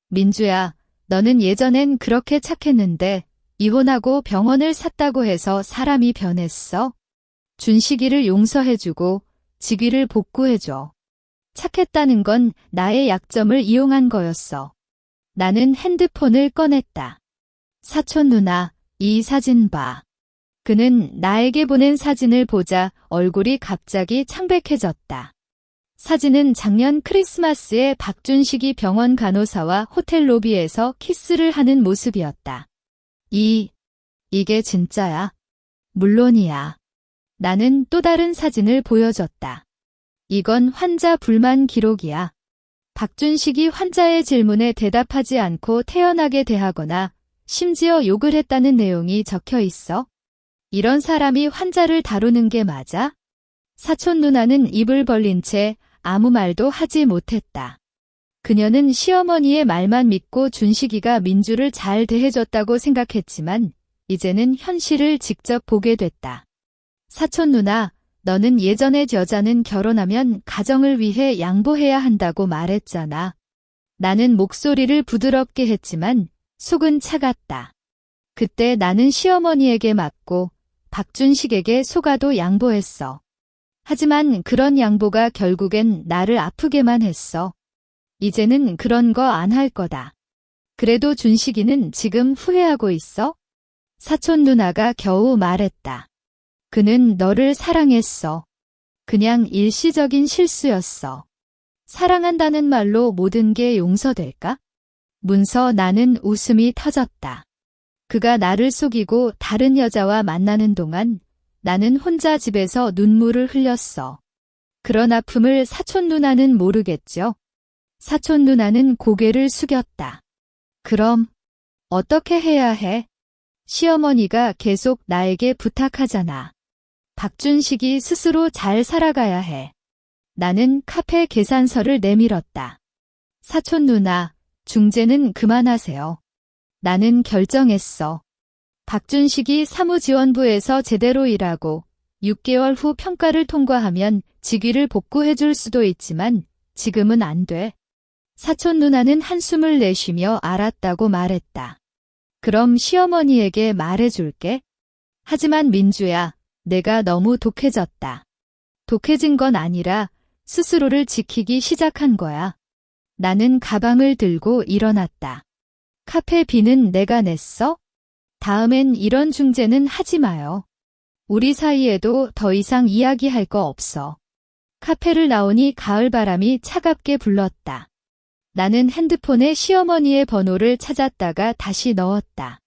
민주야, 너는 예전엔 그렇게 착했는데 이혼하고 병원을 샀다고 해서 사람이 변했어? 준식이를 용서해주고 직위를 복구해줘. 착했다는 건 나의 약점을 이용한 거였어. 나는 핸드폰을 꺼냈다. 사촌 누나, 이 사진 봐. 그는 나에게 보낸 사진을 보자 얼굴이 갑자기 창백해졌다. 사진은 작년 크리스마스에 박준식이 병원 간호사와 호텔 로비에서 키스를 하는 모습이었다. 이게 진짜야? 물론이야. 나는 또 다른 사진을 보여줬다. 이건 환자 불만 기록이야. 박준식이 환자의 질문에 대답하지 않고 태연하게 대하거나 심지어 욕을 했다는 내용이 적혀 있어. 이런 사람이 환자를 다루는 게 맞아? 사촌 누나는 입을 벌린 채 아무 말도 하지 못했다. 그녀는 시어머니의 말만 믿고 준식이가 민주를 잘 대해줬다고 생각했지만 이제는 현실을 직접 보게 됐다. 사촌 누나, 너는 예전에 여자는 결혼하면 가정을 위해 양보해야 한다고 말했잖아. 나는 목소리를 부드럽게 했지만 속은 차갔다. 그때 나는 시어머니에게 맞고 박준식에게 속아도 양보했어. 하지만 그런 양보가 결국엔 나를 아프게만 했어. 이제는 그런 거 안 할 거다. 그래도 준식이는 지금 후회하고 있어? 사촌 누나가 겨우 말했다. 그는 너를 사랑했어. 그냥 일시적인 실수였어. 사랑한다는 말로 모든 게 용서될까? 문서 나는 웃음이 터졌다. 그가 나를 속이고 다른 여자와 만나는 동안 나는 혼자 집에서 눈물을 흘렸어. 그런 아픔을 사촌 누나는 모르겠죠? 사촌 누나는 고개를 숙였다. 그럼 어떻게 해야 해? 시어머니가 계속 나에게 부탁하잖아. 박준식이 스스로 잘 살아가야 해. 나는 카페 계산서를 내밀었다. 사촌 누나, 중재는 그만하세요. 나는 결정했어. 박준식이 사무지원부에서 제대로 일하고 6개월 후 평가를 통과하면 직위를 복구해줄 수도 있지만 지금은 안 돼. 사촌 누나는 한숨을 내쉬며 알았다고 말했다. 그럼 시어머니에게 말해줄게. 하지만 민주야, 내가 너무 독해졌다. 독해진 건 아니라 스스로를 지키기 시작한 거야. 나는 가방을 들고 일어났다. 카페비는 내가 냈어? 다음엔 이런 중재는 하지 마요. 우리 사이에도 더 이상 이야기할 거 없어. 카페를 나오니 가을바람이 차갑게 불렀다. 나는 핸드폰에 시어머니의 번호를 찾았다가 다시 넣었다.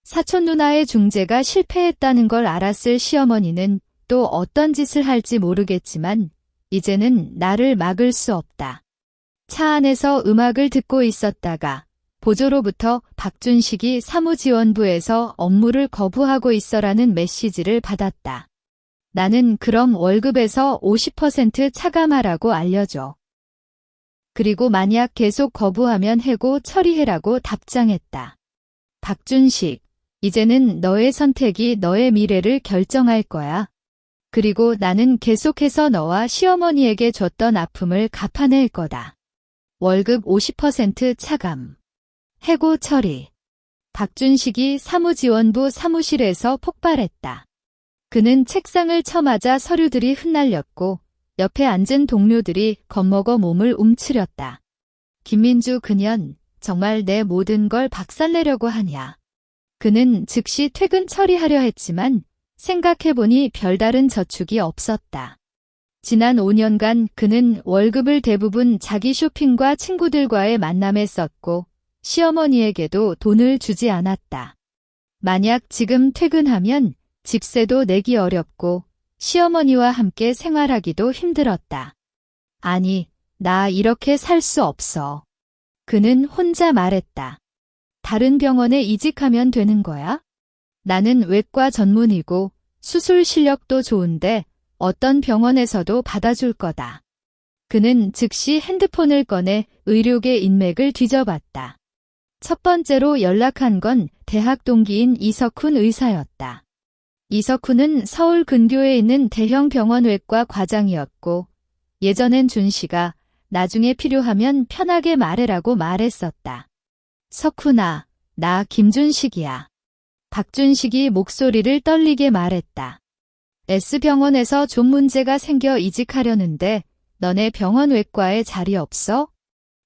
사촌 누나의 중재가 실패했다는 걸 알았을 시어머니는 또 어떤 짓을 할지 모르겠지만 이제는 나를 막을 수 없다. 차 안에서 음악을 듣고 있었다가 보조로부터 박준식이 사무지원부에서 업무를 거부하고 있어라는 메시지를 받았다. 나는 그럼 월급에서 50% 차감하라고 알려줘. 그리고 만약 계속 거부하면 해고 처리해라고 답장했다. 박준식, 이제는 너의 선택이 너의 미래를 결정할 거야. 그리고 나는 계속해서 너와 시어머니에게 줬던 아픔을 갚아낼 거다. 월급 50% 차감. 해고 처리. 박준식이 사무지원부 사무실에서 폭발했다. 그는 책상을 쳐맞아 서류들이 흩날렸고 옆에 앉은 동료들이 겁먹어 몸을 움츠렸다. 김민주 그년 정말 내 모든 걸 박살내려고 하냐. 그는 즉시 퇴근 처리하려 했지만 생각해보니 별다른 저축이 없었다. 지난 5년간 그는 월급을 대부분 자기 쇼핑과 친구들과의 만남에 썼고 시어머니에게도 돈을 주지 않았다. 만약 지금 퇴근하면 집세도 내기 어렵고 시어머니와 함께 생활하기도 힘들었다. 아니, 나 이렇게 살 수 없어. 그는 혼자 말했다. 다른 병원에 이직하면 되는 거야? 나는 외과 전문이고 수술 실력도 좋은데 어떤 병원에서도 받아줄 거다. 그는 즉시 핸드폰을 꺼내 의료계 인맥을 뒤져봤다. 첫 번째로 연락한 건 대학 동기인 이석훈 의사였다. 이석훈은 서울 근교에 있는 대형 병원 외과 과장이었고 예전엔 준 씨가 나중에 필요하면 편하게 말해라고 말했었다. 석훈아, 나 김준식이야. 박준식이 목소리를 떨리게 말했다. S병원에서 좀 문제가 생겨 이직하려는데 너네 병원 외과에 자리 없어?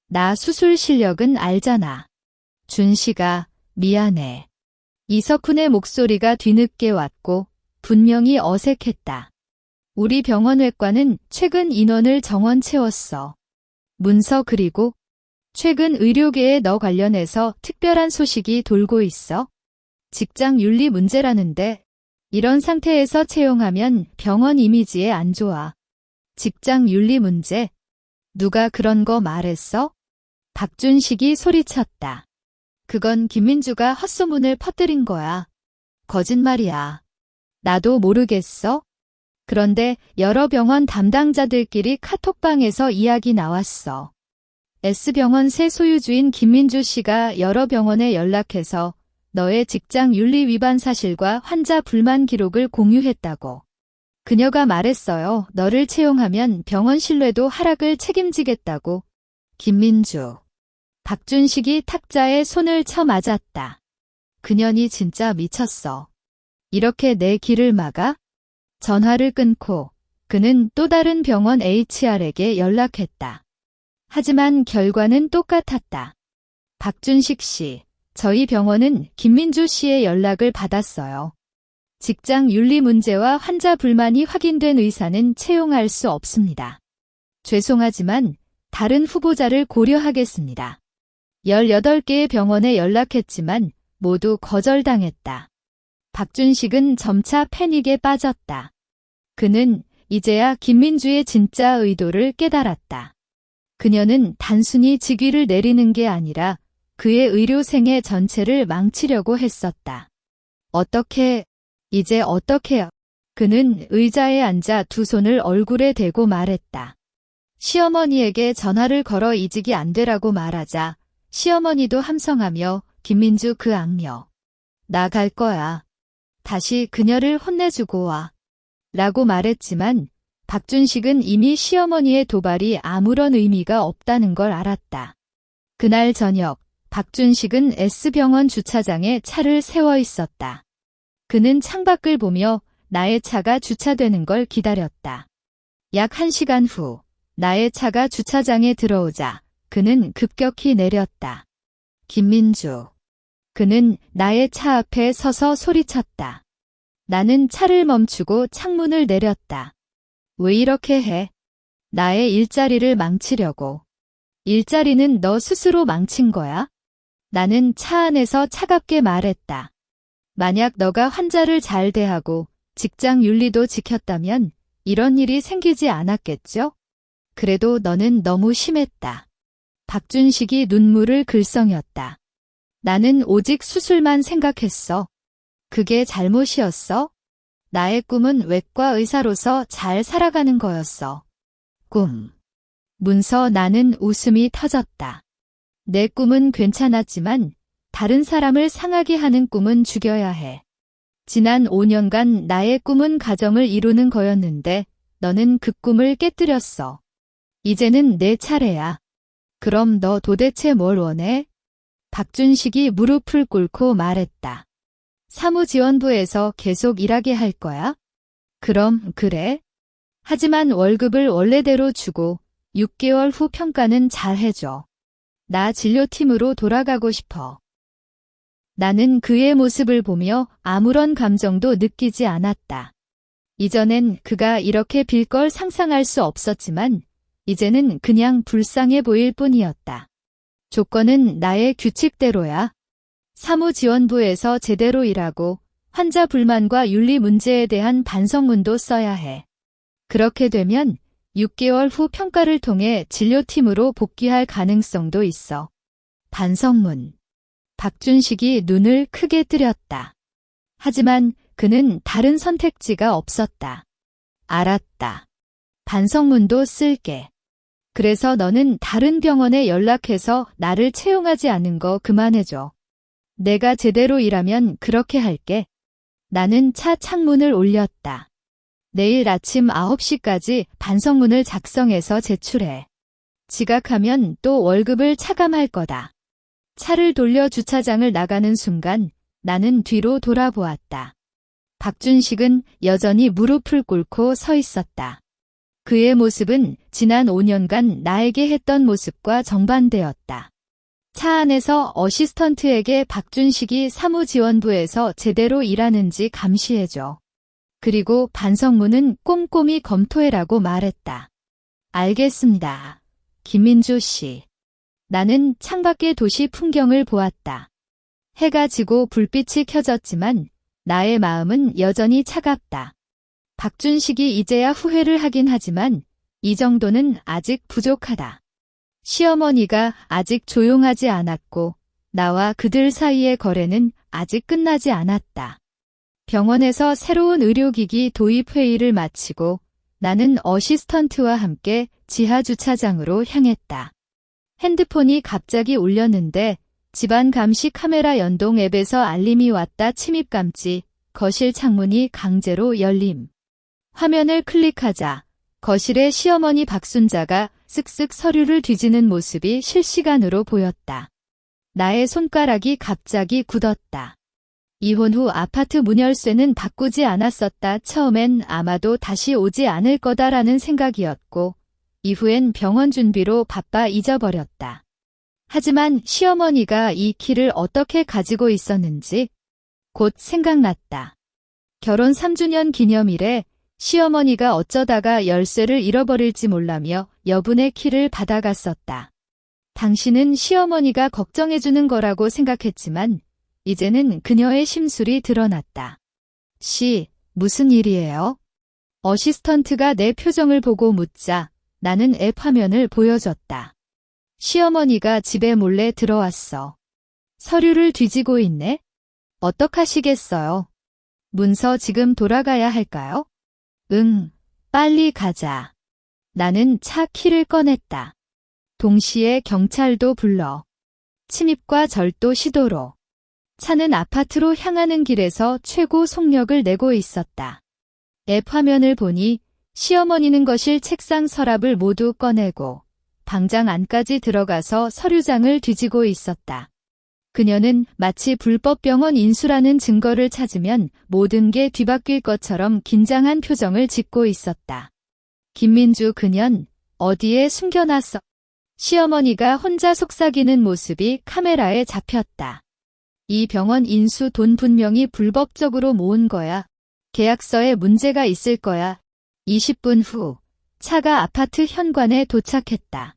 나 수술 실력은 알잖아. 준씨가 미안해. 이석훈의 목소리가 뒤늦게 왔고 분명히 어색했다. 우리 병원 외과는 최근 인원을 정원 채웠어. 문서 그리고 최근 의료계에 너 관련해서 특별한 소식이 돌고 있어? 직장 윤리 문제라는데 이런 상태에서 채용하면 병원 이미지에 안 좋아. 직장 윤리 문제? 누가 그런 거 말했어? 박준식이 소리쳤다. 그건 김민주가 헛소문을 퍼뜨린 거야. 거짓말이야. 나도 모르겠어? 그런데 여러 병원 담당자들끼리 카톡방에서 이야기 나왔어. S병원 새 소유주인 김민주 씨가 여러 병원에 연락해서 너의 직장 윤리 위반 사실과 환자 불만 기록을 공유했다고. 그녀가 말했어요. 너를 채용하면 병원 신뢰도 하락을 책임지겠다고. 김민주. 박준식이 탁자에 손을 쳐 맞았다. 그년이 진짜 미쳤어. 이렇게 내 길을 막아? 전화를 끊고 그는 또 다른 병원 HR에게 연락했다. 하지만 결과는 똑같았다. 박준식 씨, 저희 병원은 김민주 씨의 연락을 받았어요. 직장 윤리 문제와 환자 불만이 확인된 의사는 채용할 수 없습니다. 죄송하지만 다른 후보자를 고려하겠습니다. 18개의 병원에 연락했지만 모두 거절당했다. 박준식은 점차 패닉에 빠졌다. 그는 이제야 김민주의 진짜 의도를 깨달았다. 그녀는 단순히 직위를 내리는 게 아니라 그의 의료생애 전체를 망치려고 했었다. 이제 어떻게? 그는 의자에 앉아 두 손을 얼굴에 대고 말했다. 시어머니에게 전화를 걸어 이직이 안 되라고 말하자 시어머니도 함성하며 김민주 그 악녀. 나 갈 거야. 다시 그녀를 혼내주고 와. 라고 말했지만 박준식은 이미 시어머니의 도발이 아무런 의미가 없다는 걸 알았다. 그날 저녁 박준식은 S병원 주차장에 차를 세워 있었다. 그는 창밖을 보며 나의 차가 주차되는 걸 기다렸다. 약 1시간 후 나의 차가 주차장에 들어오자 그는 급격히 내렸다. 김민주. 그는 나의 차 앞에 서서 소리쳤다. 나는 차를 멈추고 창문을 내렸다. 왜 이렇게 해? 나의 일자리를 망치려고. 일자리는 너 스스로 망친 거야? 나는 차 안에서 차갑게 말했다. 만약 너가 환자를 잘 대하고 직장 윤리도 지켰다면 이런 일이 생기지 않았겠죠? 그래도 너는 너무 심했다. 박준식이 눈물을 글썽였다. 나는 오직 수술만 생각했어. 그게 잘못이었어? 나의 꿈은 외과 의사로서 잘 살아가는 거였어. 꿈. 문서 나는 웃음이 터졌다. 내 꿈은 괜찮았지만 다른 사람을 상하게 하는 꿈은 죽여야 해. 지난 5년간 나의 꿈은 가정을 이루는 거였는데 너는 그 꿈을 깨뜨렸어. 이제는 내 차례야. 그럼 너 도대체 뭘 원해? 박준식이 무릎을 꿇고 말했다. 사무지원부에서 계속 일하게 할 거야? 그럼 그래. 하지만 월급을 원래대로 주고 6개월 후 평가는 잘 해줘. 나 진료팀으로 돌아가고 싶어. 나는 그의 모습을 보며 아무런 감정도 느끼지 않았다. 이전엔 그가 이렇게 빌 걸 상상할 수 없었지만 이제는 그냥 불쌍해 보일 뿐이었다. 조건은 나의 규칙대로야. 사무지원부에서 제대로 일하고 환자 불만과 윤리 문제에 대한 반성문도 써야 해. 그렇게 되면 6개월 후 평가를 통해 진료팀으로 복귀할 가능성도 있어. 반성문. 박준식이 눈을 크게 뜨렸다. 하지만 그는 다른 선택지가 없었다. 알았다. 반성문도 쓸게. 그래서 너는 다른 병원에 연락해서 나를 채용하지 않은 거 그만해줘. 내가 제대로 일하면 그렇게 할게. 나는 차 창문을 올렸다. 내일 아침 9시까지 반성문을 작성해서 제출해. 지각하면 또 월급을 차감할 거다. 차를 돌려 주차장을 나가는 순간 나는 뒤로 돌아보았다. 박준식은 여전히 무릎을 꿇고 서 있었다. 그의 모습은 지난 5년간 나에게 했던 모습과 정반대였다. 차 안에서 어시스턴트에게 박준식이 사무지원부에서 제대로 일하는지 감시해줘. 그리고 반성문은 꼼꼼히 검토해라고 말했다. 알겠습니다. 김민주 씨. 나는 창밖의 도시 풍경을 보았다. 해가 지고 불빛이 켜졌지만 나의 마음은 여전히 차갑다. 박준식이 이제야 후회를 하긴 하지만 이 정도는 아직 부족하다. 시어머니가 아직 조용하지 않았고 나와 그들 사이의 거래는 아직 끝나지 않았다. 병원에서 새로운 의료기기 도입 회의를 마치고 나는 어시스턴트와 함께 지하 주차장으로 향했다. 핸드폰이 갑자기 울렸는데 집안 감시 카메라 연동 앱에서 알림이 왔다. 침입 감지. 거실 창문이 강제로 열림. 화면을 클릭하자 거실에 시어머니 박순자가 쓱쓱 서류를 뒤지는 모습이 실시간으로 보였다. 나의 손가락이 갑자기 굳었다. 이혼 후 아파트 문열쇠는 바꾸지 않았었다. 처음엔 아마도 다시 오지 않을 거다라는 생각이었고 이후엔 병원 준비로 바빠 잊어버렸다. 하지만 시어머니가 이 키를 어떻게 가지고 있었는지 곧 생각났다. 결혼 3주년 기념일에 시어머니가 어쩌다가 열쇠를 잃어버릴지 몰라며 여분의 키를 받아갔었다. 당신은 시어머니가 걱정해주는 거라고 생각했지만 이제는 그녀의 심술이 드러났다. 무슨 일이에요? 어시스턴트가 내 표정을 보고 묻자 나는 앱 화면을 보여줬다. 시어머니가 집에 몰래 들어왔어. 서류를 뒤지고 있네? 어떡하시겠어요? 문서 지금 돌아가야 할까요? 응, 빨리 가자. 나는 차 키를 꺼냈다. 동시에 경찰도 불러. 침입과 절도 시도로. 차는 아파트로 향하는 길에서 최고 속력을 내고 있었다. 앱 화면을 보니 시어머니는 거실 책상 서랍을 모두 꺼내고 방장 안까지 들어가서 서류장을 뒤지고 있었다. 그녀는 마치 불법 병원 인수라는 증거를 찾으면 모든 게 뒤바뀔 것처럼 긴장한 표정을 짓고 있었다. 김민주 그년 어디에 숨겨놨어? 시어머니가 혼자 속삭이는 모습이 카메라에 잡혔다. 이 병원 인수 돈 분명히 불법적으로 모은 거야. 계약서에 문제가 있을 거야. 20분 후 차가 아파트 현관에 도착했다.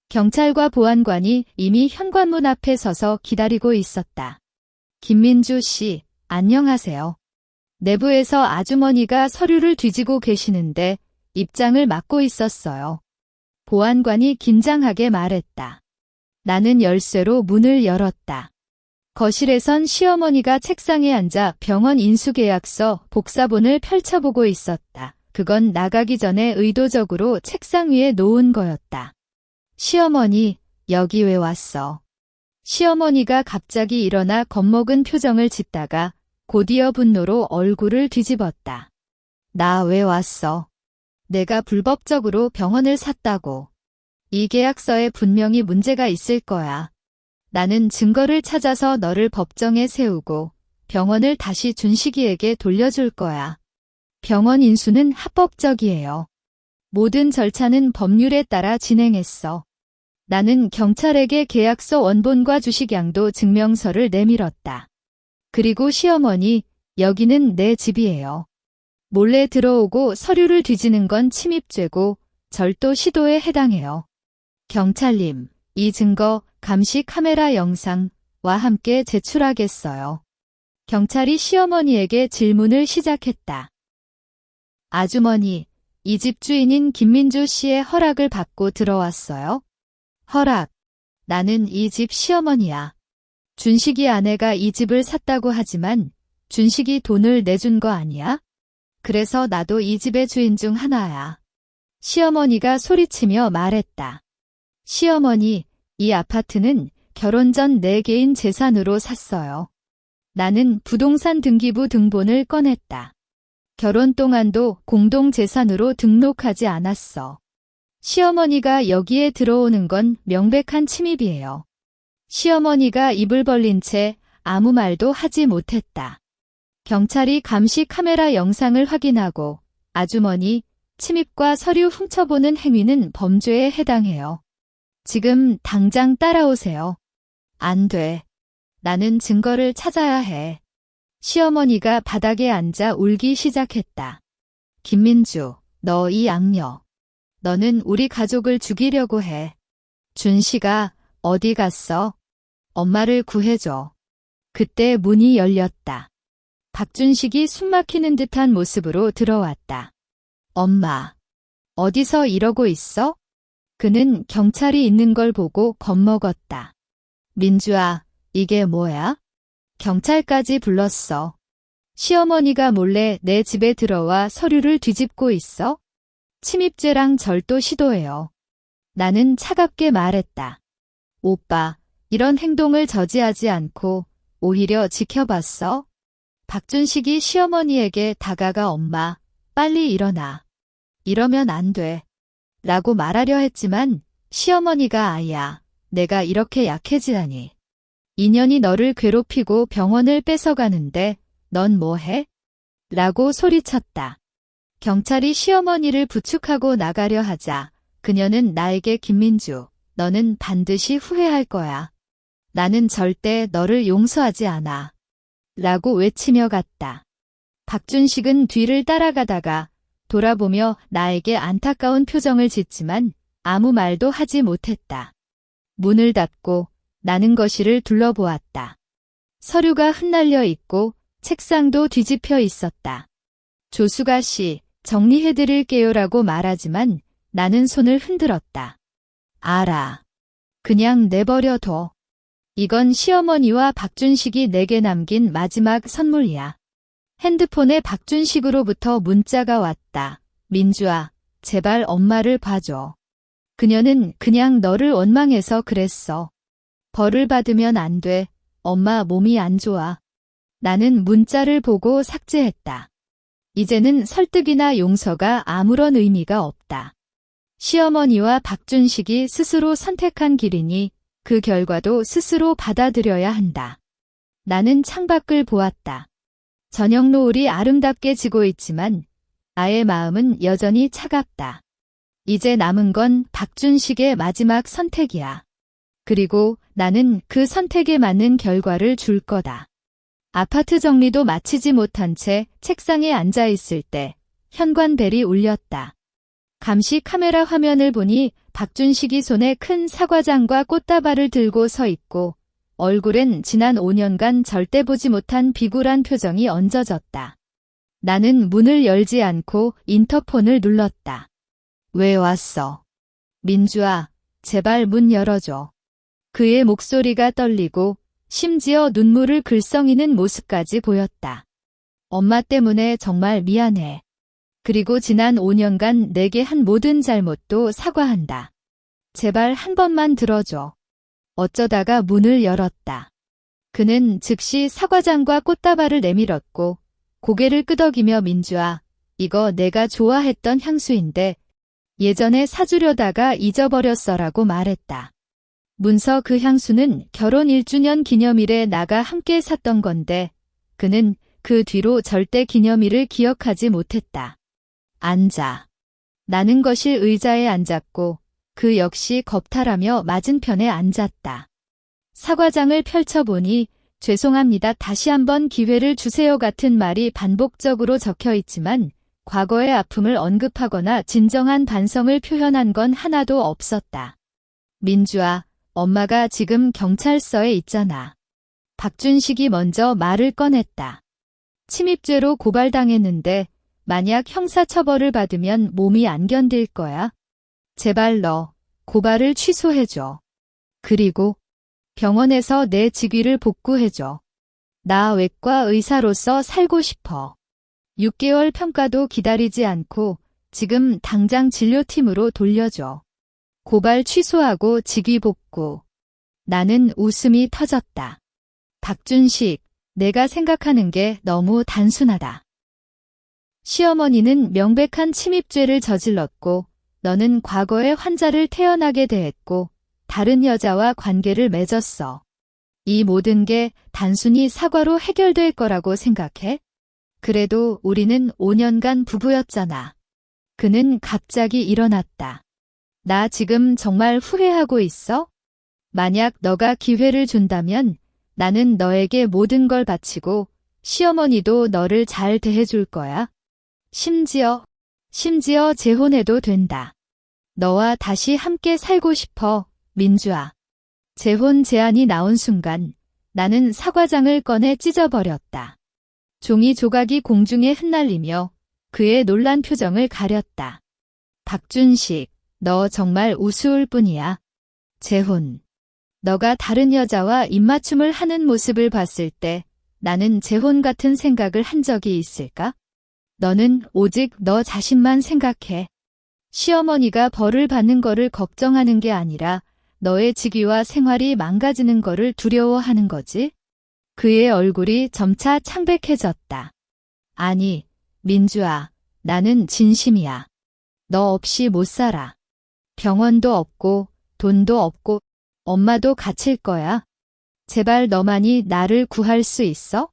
경찰과 보안관이 이미 현관문 앞에 서서 기다리고 있었다. 김민주 씨, 안녕하세요. 내부에서 아주머니가 서류를 뒤지고 계시는데 입장을 막고 있었어요. 보안관이 긴장하게 말했다. 나는 열쇠로 문을 열었다. 거실에선 시어머니가 책상에 앉아 병원 인수계약서 복사본을 펼쳐보고 있었다. 그건 나가기 전에 의도적으로 책상 위에 놓은 거였다. 시어머니, 여기 왜 왔어? 시어머니가 갑자기 일어나 겁먹은 표정을 짓다가 곧이어 분노로 얼굴을 뒤집었다. 나 왜 왔어? 내가 불법적으로 병원을 샀다고. 이 계약서에 분명히 문제가 있을 거야. 나는 증거를 찾아서 너를 법정에 세우고 병원을 다시 준식이에게 돌려줄 거야. 병원 인수는 합법적이에요. 모든 절차는 법률에 따라 진행했어. 나는 경찰에게 계약서 원본과 주식양도 증명서를 내밀었다. 그리고 시어머니, 여기는 내 집이에요. 몰래 들어오고 서류를 뒤지는 건 침입죄고 절도 시도에 해당해요. 경찰님, 이 증거 감시 카메라 영상과 함께 제출하겠어요. 경찰이 시어머니에게 질문을 시작했다. 아주머니, 이 집 주인인 김민주 씨의 허락을 받고 들어왔어요? 허락. 나는 이 집 시어머니야. 준식이 아내가 이 집을 샀다고 하지만 준식이 돈을 내준 거 아니야? 그래서 나도 이 집의 주인 중 하나야. 시어머니가 소리치며 말했다. 시어머니, 이 아파트는 결혼 전 내 개인 재산으로 샀어요. 나는 부동산 등기부 등본을 꺼냈다. 결혼 동안도 공동재산으로 등록하지 않았어. 시어머니가 여기에 들어오는 건 명백한 침입이에요. 시어머니가 입을 벌린 채 아무 말도 하지 못했다. 경찰이 감시 카메라 영상을 확인하고 아주머니, 침입과 서류 훔쳐보는 행위는 범죄에 해당해요. 지금 당장 따라오세요. 안 돼. 나는 증거를 찾아야 해. 시어머니가 바닥에 앉아 울기 시작했다. 김민주, 너 이 악녀. 너는 우리 가족을 죽이려고 해. 준식아, 어디 갔어? 엄마를 구해줘. 그때 문이 열렸다. 박준식이 숨막히는 듯한 모습으로 들어왔다. 엄마, 어디서 이러고 있어? 그는 경찰이 있는 걸 보고 겁먹었다. 민주아, 이게 뭐야? 경찰까지 불렀어. 시어머니가 몰래 내 집에 들어와 서류를 뒤집고 있어? 침입죄랑 절도 시도예요. 나는 차갑게 말했다. 오빠, 이런 행동을 저지하지 않고 오히려 지켜봤어? 박준식이 시어머니에게 다가가 엄마, 빨리 일어나. 이러면 안 돼. 라고 말하려 했지만 시어머니가 아야, 내가 이렇게 약해지다니. 인연이 너를 괴롭히고 병원을 뺏어가는데 넌 뭐 해? 라고 소리쳤다. 경찰이 시어머니를 부축하고 나가려 하자 그녀는 나에게 김민주, 너는 반드시 후회할 거야. 나는 절대 너를 용서하지 않아. 라고 외치며 갔다. 박준식은 뒤를 따라가다가 돌아보며 나에게 안타까운 표정을 짓지만 아무 말도 하지 못했다. 문을 닫고 나는 거실을 둘러보았다. 서류가 흩날려 있고 책상도 뒤집혀 있었다. 조수가 씨, 정리해드릴게요라고 말하지만 나는 손을 흔들었다. 알아. 그냥 내버려둬. 이건 시어머니와 박준식이 내게 남긴 마지막 선물이야. 핸드폰에 박준식으로부터 문자가 왔다. 민주아, 제발 엄마를 봐줘. 그녀는 그냥 너를 원망해서 그랬어. 벌을 받으면 안 돼. 엄마 몸이 안 좋아. 나는 문자를 보고 삭제했다. 이제는 설득이나 용서가 아무런 의미가 없다. 시어머니와 박준식이 스스로 선택한 길이니 그 결과도 스스로 받아들여야 한다. 나는 창밖을 보았다. 저녁 노을이 아름답게 지고 있지만 나의 마음은 여전히 차갑다. 이제 남은 건 박준식의 마지막 선택이야. 그리고 나는 그 선택에 맞는 결과를 줄 거다. 아파트 정리도 마치지 못한 채 책상에 앉아 있을 때 현관벨이 울렸다. 감시 카메라 화면을 보니 박준식이 손에 큰 사과장과 꽃다발을 들고 서 있고 얼굴엔 지난 5년간 절대 보지 못한 비굴한 표정이 얹어졌다. 나는 문을 열지 않고 인터폰을 눌렀다. 왜 왔어? 민주아, 제발 문 열어줘. 그의 목소리가 떨리고 심지어 눈물을 글썽이는 모습까지 보였다. 엄마 때문에 정말 미안해. 그리고 지난 5년간 내게 한 모든 잘못도 사과한다. 제발 한 번만 들어줘. 어쩌다가 문을 열었다. 그는 즉시 사과장과 꽃다발을 내밀었고 고개를 끄덕이며 민주아, 이거 내가 좋아했던 향수인데 예전에 사주려다가 잊어버렸어라고 말했다. 문서 그 향수는 결혼 1주년 기념일에 나가 함께 샀던 건데 그는 그 뒤로 절대 기념일을 기억하지 못했다. 앉아. 나는 거실 의자에 앉았고 그 역시 겁탈하며 맞은편에 앉았다. 사과장을 펼쳐보니 죄송합니다. 다시 한번 기회를 주세요 같은 말이 반복적으로 적혀 있지만 과거의 아픔을 언급하거나 진정한 반성을 표현한 건 하나도 없었다. 민주아, 엄마가 지금 경찰서에 있잖아. 박준식이 먼저 말을 꺼냈다. 침입죄로 고발당했는데 만약 형사처벌을 받으면 몸이 안 견딜 거야. 제발 너 고발을 취소해줘. 그리고 병원에서 내 직위를 복구해줘. 나 외과 의사로서 살고 싶어. 6개월 평가도 기다리지 않고 지금 당장 진료팀으로 돌려줘. 고발 취소하고 직위 복구. 나는 웃음이 터졌다. 박준식, 내가 생각하는 게 너무 단순하다. 시어머니는 명백한 침입죄를 저질렀고 너는 과거에 환자를 태어나게 대했고 다른 여자와 관계를 맺었어. 이 모든 게 단순히 사과로 해결될 거라고 생각해? 그래도 우리는 5년간 부부였잖아. 그는 갑자기 일어났다. 나 지금 정말 후회하고 있어? 만약 너가 기회를 준다면 나는 너에게 모든 걸 바치고 시어머니도 너를 잘 대해줄 거야. 심지어 재혼해도 된다. 너와 다시 함께 살고 싶어, 민주아. 재혼 제안이 나온 순간 나는 사과장을 꺼내 찢어버렸다. 종이 조각이 공중에 흩날리며 그의 놀란 표정을 가렸다. 박준식, 너 정말 우스울 뿐이야. 재혼. 너가 다른 여자와 입맞춤을 하는 모습을 봤을 때 나는 재혼 같은 생각을 한 적이 있을까? 너는 오직 너 자신만 생각해. 시어머니가 벌을 받는 거를 걱정하는 게 아니라 너의 직위와 생활이 망가지는 거를 두려워하는 거지? 그의 얼굴이 점차 창백해졌다. 아니, 민주아, 나는 진심이야. 너 없이 못 살아. 병원도 없고 돈도 없고 엄마도 갇힐 거야. 제발 너만이 나를 구할 수 있어?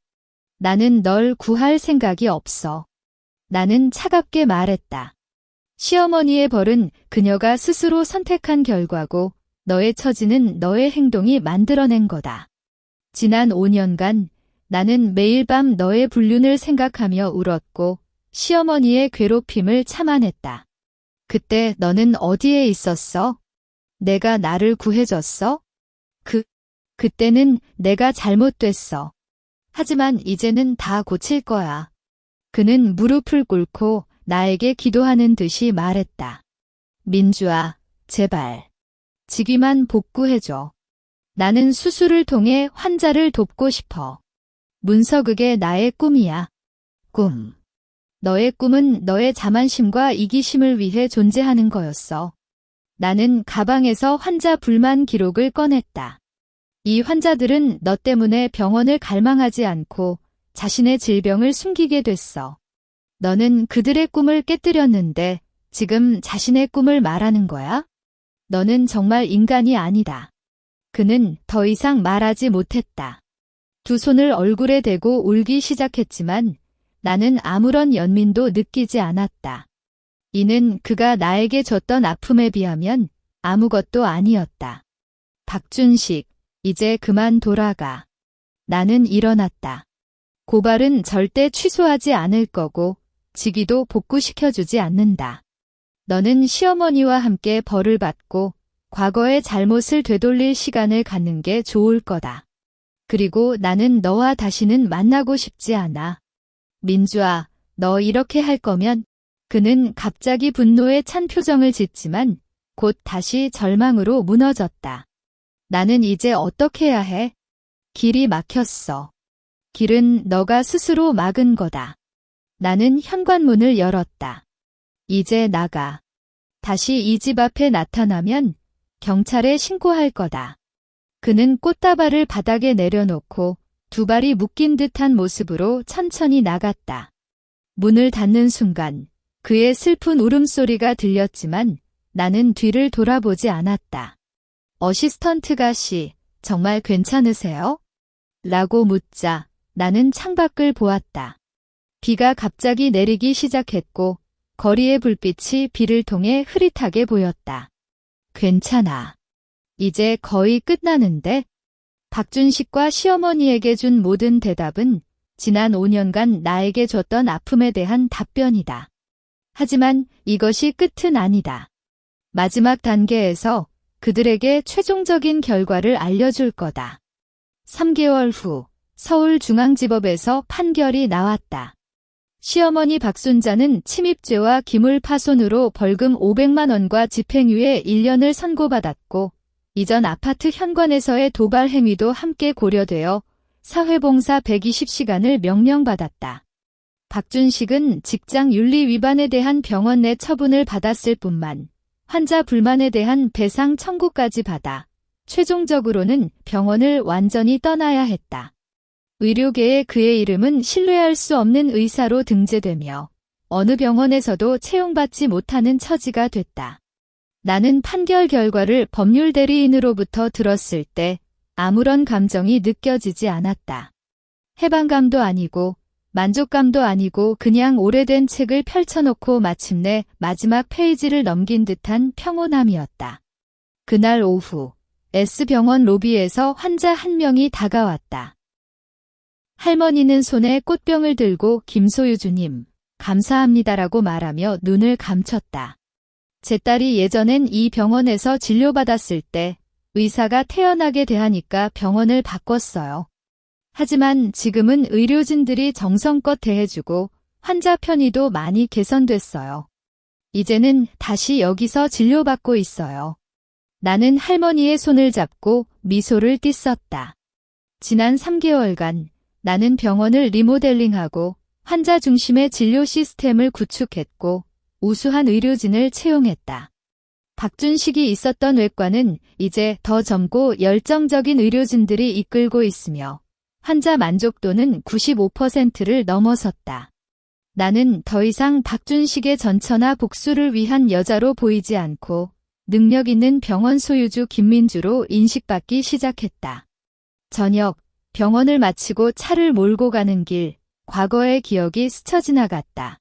나는 널 구할 생각이 없어. 나는 차갑게 말했다. 시어머니의 벌은 그녀가 스스로 선택한 결과고 너의 처지는 너의 행동이 만들어낸 거다. 지난 5년간 나는 매일 밤 너의 불륜을 생각하며 울었고 시어머니의 괴롭힘을 참아냈다. 그때 너는 어디에 있었어? 내가 나를 구해줬어? 그때는 내가 잘못됐어. 하지만 이제는 다 고칠 거야. 그는 무릎을 꿇고 나에게 기도하는 듯이 말했다. 민주아, 제발. 직위만 복구해줘. 나는 수술을 통해 환자를 돕고 싶어. 문서극의 나의 꿈이야. 꿈. 너의 꿈은 너의 자만심과 이기심을 위해 존재하는 거였어. 나는 가방에서 환자 불만 기록을 꺼냈다. 이 환자들은 너 때문에 병원을 갈망하지 않고 자신의 질병을 숨기게 됐어. 너는 그들의 꿈을 깨뜨렸는데 지금 자신의 꿈을 말하는 거야? 너는 정말 인간이 아니다. 그는 더 이상 말하지 못했다. 두 손을 얼굴에 대고 울기 시작했지만 나는 아무런 연민도 느끼지 않았다. 이는 그가 나에게 줬던 아픔에 비하면 아무것도 아니었다. 박준식, 이제 그만 돌아가. 나는 일어났다. 고발은 절대 취소하지 않을 거고 직위도 복구시켜주지 않는다. 너는 시어머니와 함께 벌을 받고 과거의 잘못을 되돌릴 시간을 갖는 게 좋을 거다. 그리고 나는 너와 다시는 만나고 싶지 않아. 민주아, 너 이렇게 할 거면. 그는 갑자기 분노에 찬 표정을 짓지만 곧 다시 절망으로 무너졌다. 나는 이제 어떻게 해야 해? 길이 막혔어. 길은 너가 스스로 막은 거다. 나는 현관문을 열었다. 이제 나가. 다시 이 집 앞에 나타나면 경찰에 신고할 거다. 그는 꽃다발을 바닥에 내려놓고 두 발이 묶인 듯한 모습으로 천천히 나갔다. 문을 닫는 순간 그의 슬픈 울음소리가 들렸지만 나는 뒤를 돌아보지 않았다. 어시스턴트가 씨, 정말 괜찮으세요? 라고 묻자 나는 창밖을 보았다. 비가 갑자기 내리기 시작했고 거리의 불빛이 비를 통해 흐릿하게 보였다. 괜찮아. 이제 거의 끝나는데? 박준식과 시어머니에게 준 모든 대답은 지난 5년간 나에게 줬던 아픔에 대한 답변이다. 하지만 이것이 끝은 아니다. 마지막 단계에서 그들에게 최종적인 결과를 알려줄 거다. 3개월 후 서울중앙지법에서 판결이 나왔다. 시어머니 박순자는 침입죄와 기물파손으로 벌금 500만 원과 집행유예 1년을 선고받았고 이전 아파트 현관에서의 도발 행위도 함께 고려되어 사회봉사 120시간을 명령받았다. 박준식은 직장 윤리 위반에 대한 병원 내 처분을 받았을 뿐만 환자 불만에 대한 배상 청구까지 받아 최종적으로는 병원을 완전히 떠나야 했다. 의료계에 그의 이름은 신뢰할 수 없는 의사로 등재되며 어느 병원에서도 채용받지 못하는 처지가 됐다. 나는 판결 결과를 법률 대리인으로부터 들었을 때 아무런 감정이 느껴지지 않았다. 해방감도 아니고 만족감도 아니고 그냥 오래된 책을 펼쳐놓고 마침내 마지막 페이지를 넘긴 듯한 평온함이었다. 그날 오후 S병원 로비에서 환자 한 명이 다가왔다. 할머니는 손에 꽃병을 들고 김소유주님, 감사합니다라고 말하며 눈을 감췄다. 제 딸이 예전엔 이 병원에서 진료받았을 때 의사가 태연하게 대하니까 병원을 바꿨어요. 하지만 지금은 의료진들이 정성껏 대해주고 환자 편의도 많이 개선됐어요. 이제는 다시 여기서 진료받고 있어요. 나는 할머니의 손을 잡고 미소를 띠썼다. 지난 3개월간 나는 병원을 리모델링하고 환자 중심의 진료 시스템을 구축했고 우수한 의료진을 채용했다. 박준식이 있었던 외과는 이제 더 젊고 열정적인 의료진들이 이끌고 있으며 환자 만족도는 95%를 넘어섰다. 나는 더 이상 박준식의 전처나 복수를 위한 여자로 보이지 않고 능력 있는 병원 소유주 김민주로 인식받기 시작했다. 저녁, 병원을 마치고 차를 몰고 가는 길, 과거의 기억이 스쳐 지나갔다.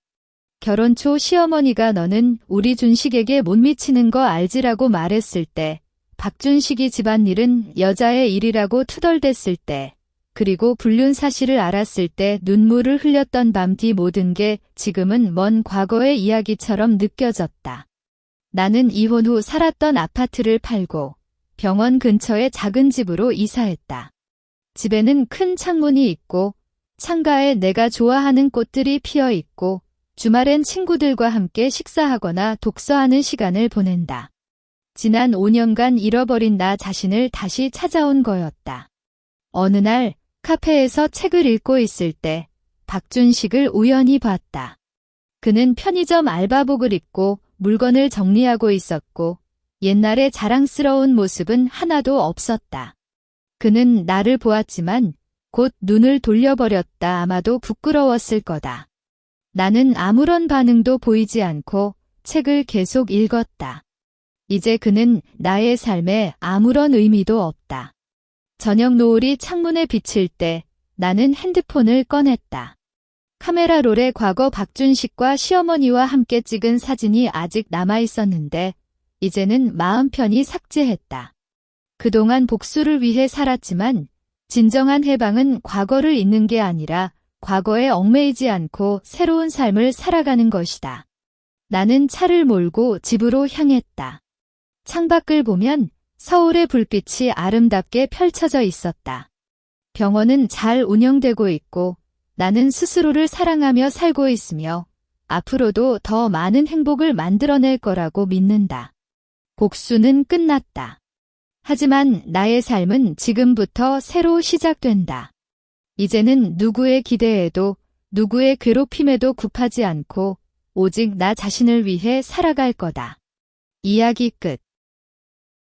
결혼 초 시어머니가 너는 우리 준식에게 못 미치는 거 알지라고 말했을 때, 박준식이 집안일은 여자의 일이라고 투덜댔을 때, 그리고 불륜 사실을 알았을 때 눈물을 흘렸던 밤 뒤 모든 게 지금은 먼 과거의 이야기처럼 느껴졌다. 나는 이혼 후 살았던 아파트를 팔고 병원 근처의 작은 집으로 이사했다. 집에는 큰 창문이 있고 창가에 내가 좋아하는 꽃들이 피어 있고 주말엔 친구들과 함께 식사하거나 독서하는 시간을 보낸다. 지난 5년간 잃어버린 나 자신을 다시 찾아온 거였다. 어느 날 카페에서 책을 읽고 있을 때 박준식을 우연히 봤다. 그는 편의점 알바복을 입고 물건을 정리하고 있었고 옛날의 자랑스러운 모습은 하나도 없었다. 그는 나를 보았지만 곧 눈을 돌려버렸다. 아마도 부끄러웠을 거다. 나는 아무런 반응도 보이지 않고 책을 계속 읽었다. 이제 그는 나의 삶에 아무런 의미도 없다. 저녁 노을이 창문에 비칠 때 나는 핸드폰을 꺼냈다. 카메라 롤에 과거 박준식과 시어머니와 함께 찍은 사진이 아직 남아있었는데 이제는 마음 편히 삭제했다. 그동안 복수를 위해 살았지만 진정한 해방은 과거를 잊는 게 아니라 과거에 얽매이지 않고 새로운 삶을 살아가는 것이다. 나는 차를 몰고 집으로 향했다. 창밖을 보면 서울의 불빛이 아름답게 펼쳐져 있었다. 병원은 잘 운영되고 있고 나는 스스로를 사랑하며 살고 있으며 앞으로도 더 많은 행복을 만들어낼 거라고 믿는다. 복수는 끝났다. 하지만 나의 삶은 지금부터 새로 시작된다. 이제는 누구의 기대에도 누구의 괴롭힘에도 굽하지 않고 오직 나 자신을 위해 살아갈 거다. 이야기 끝.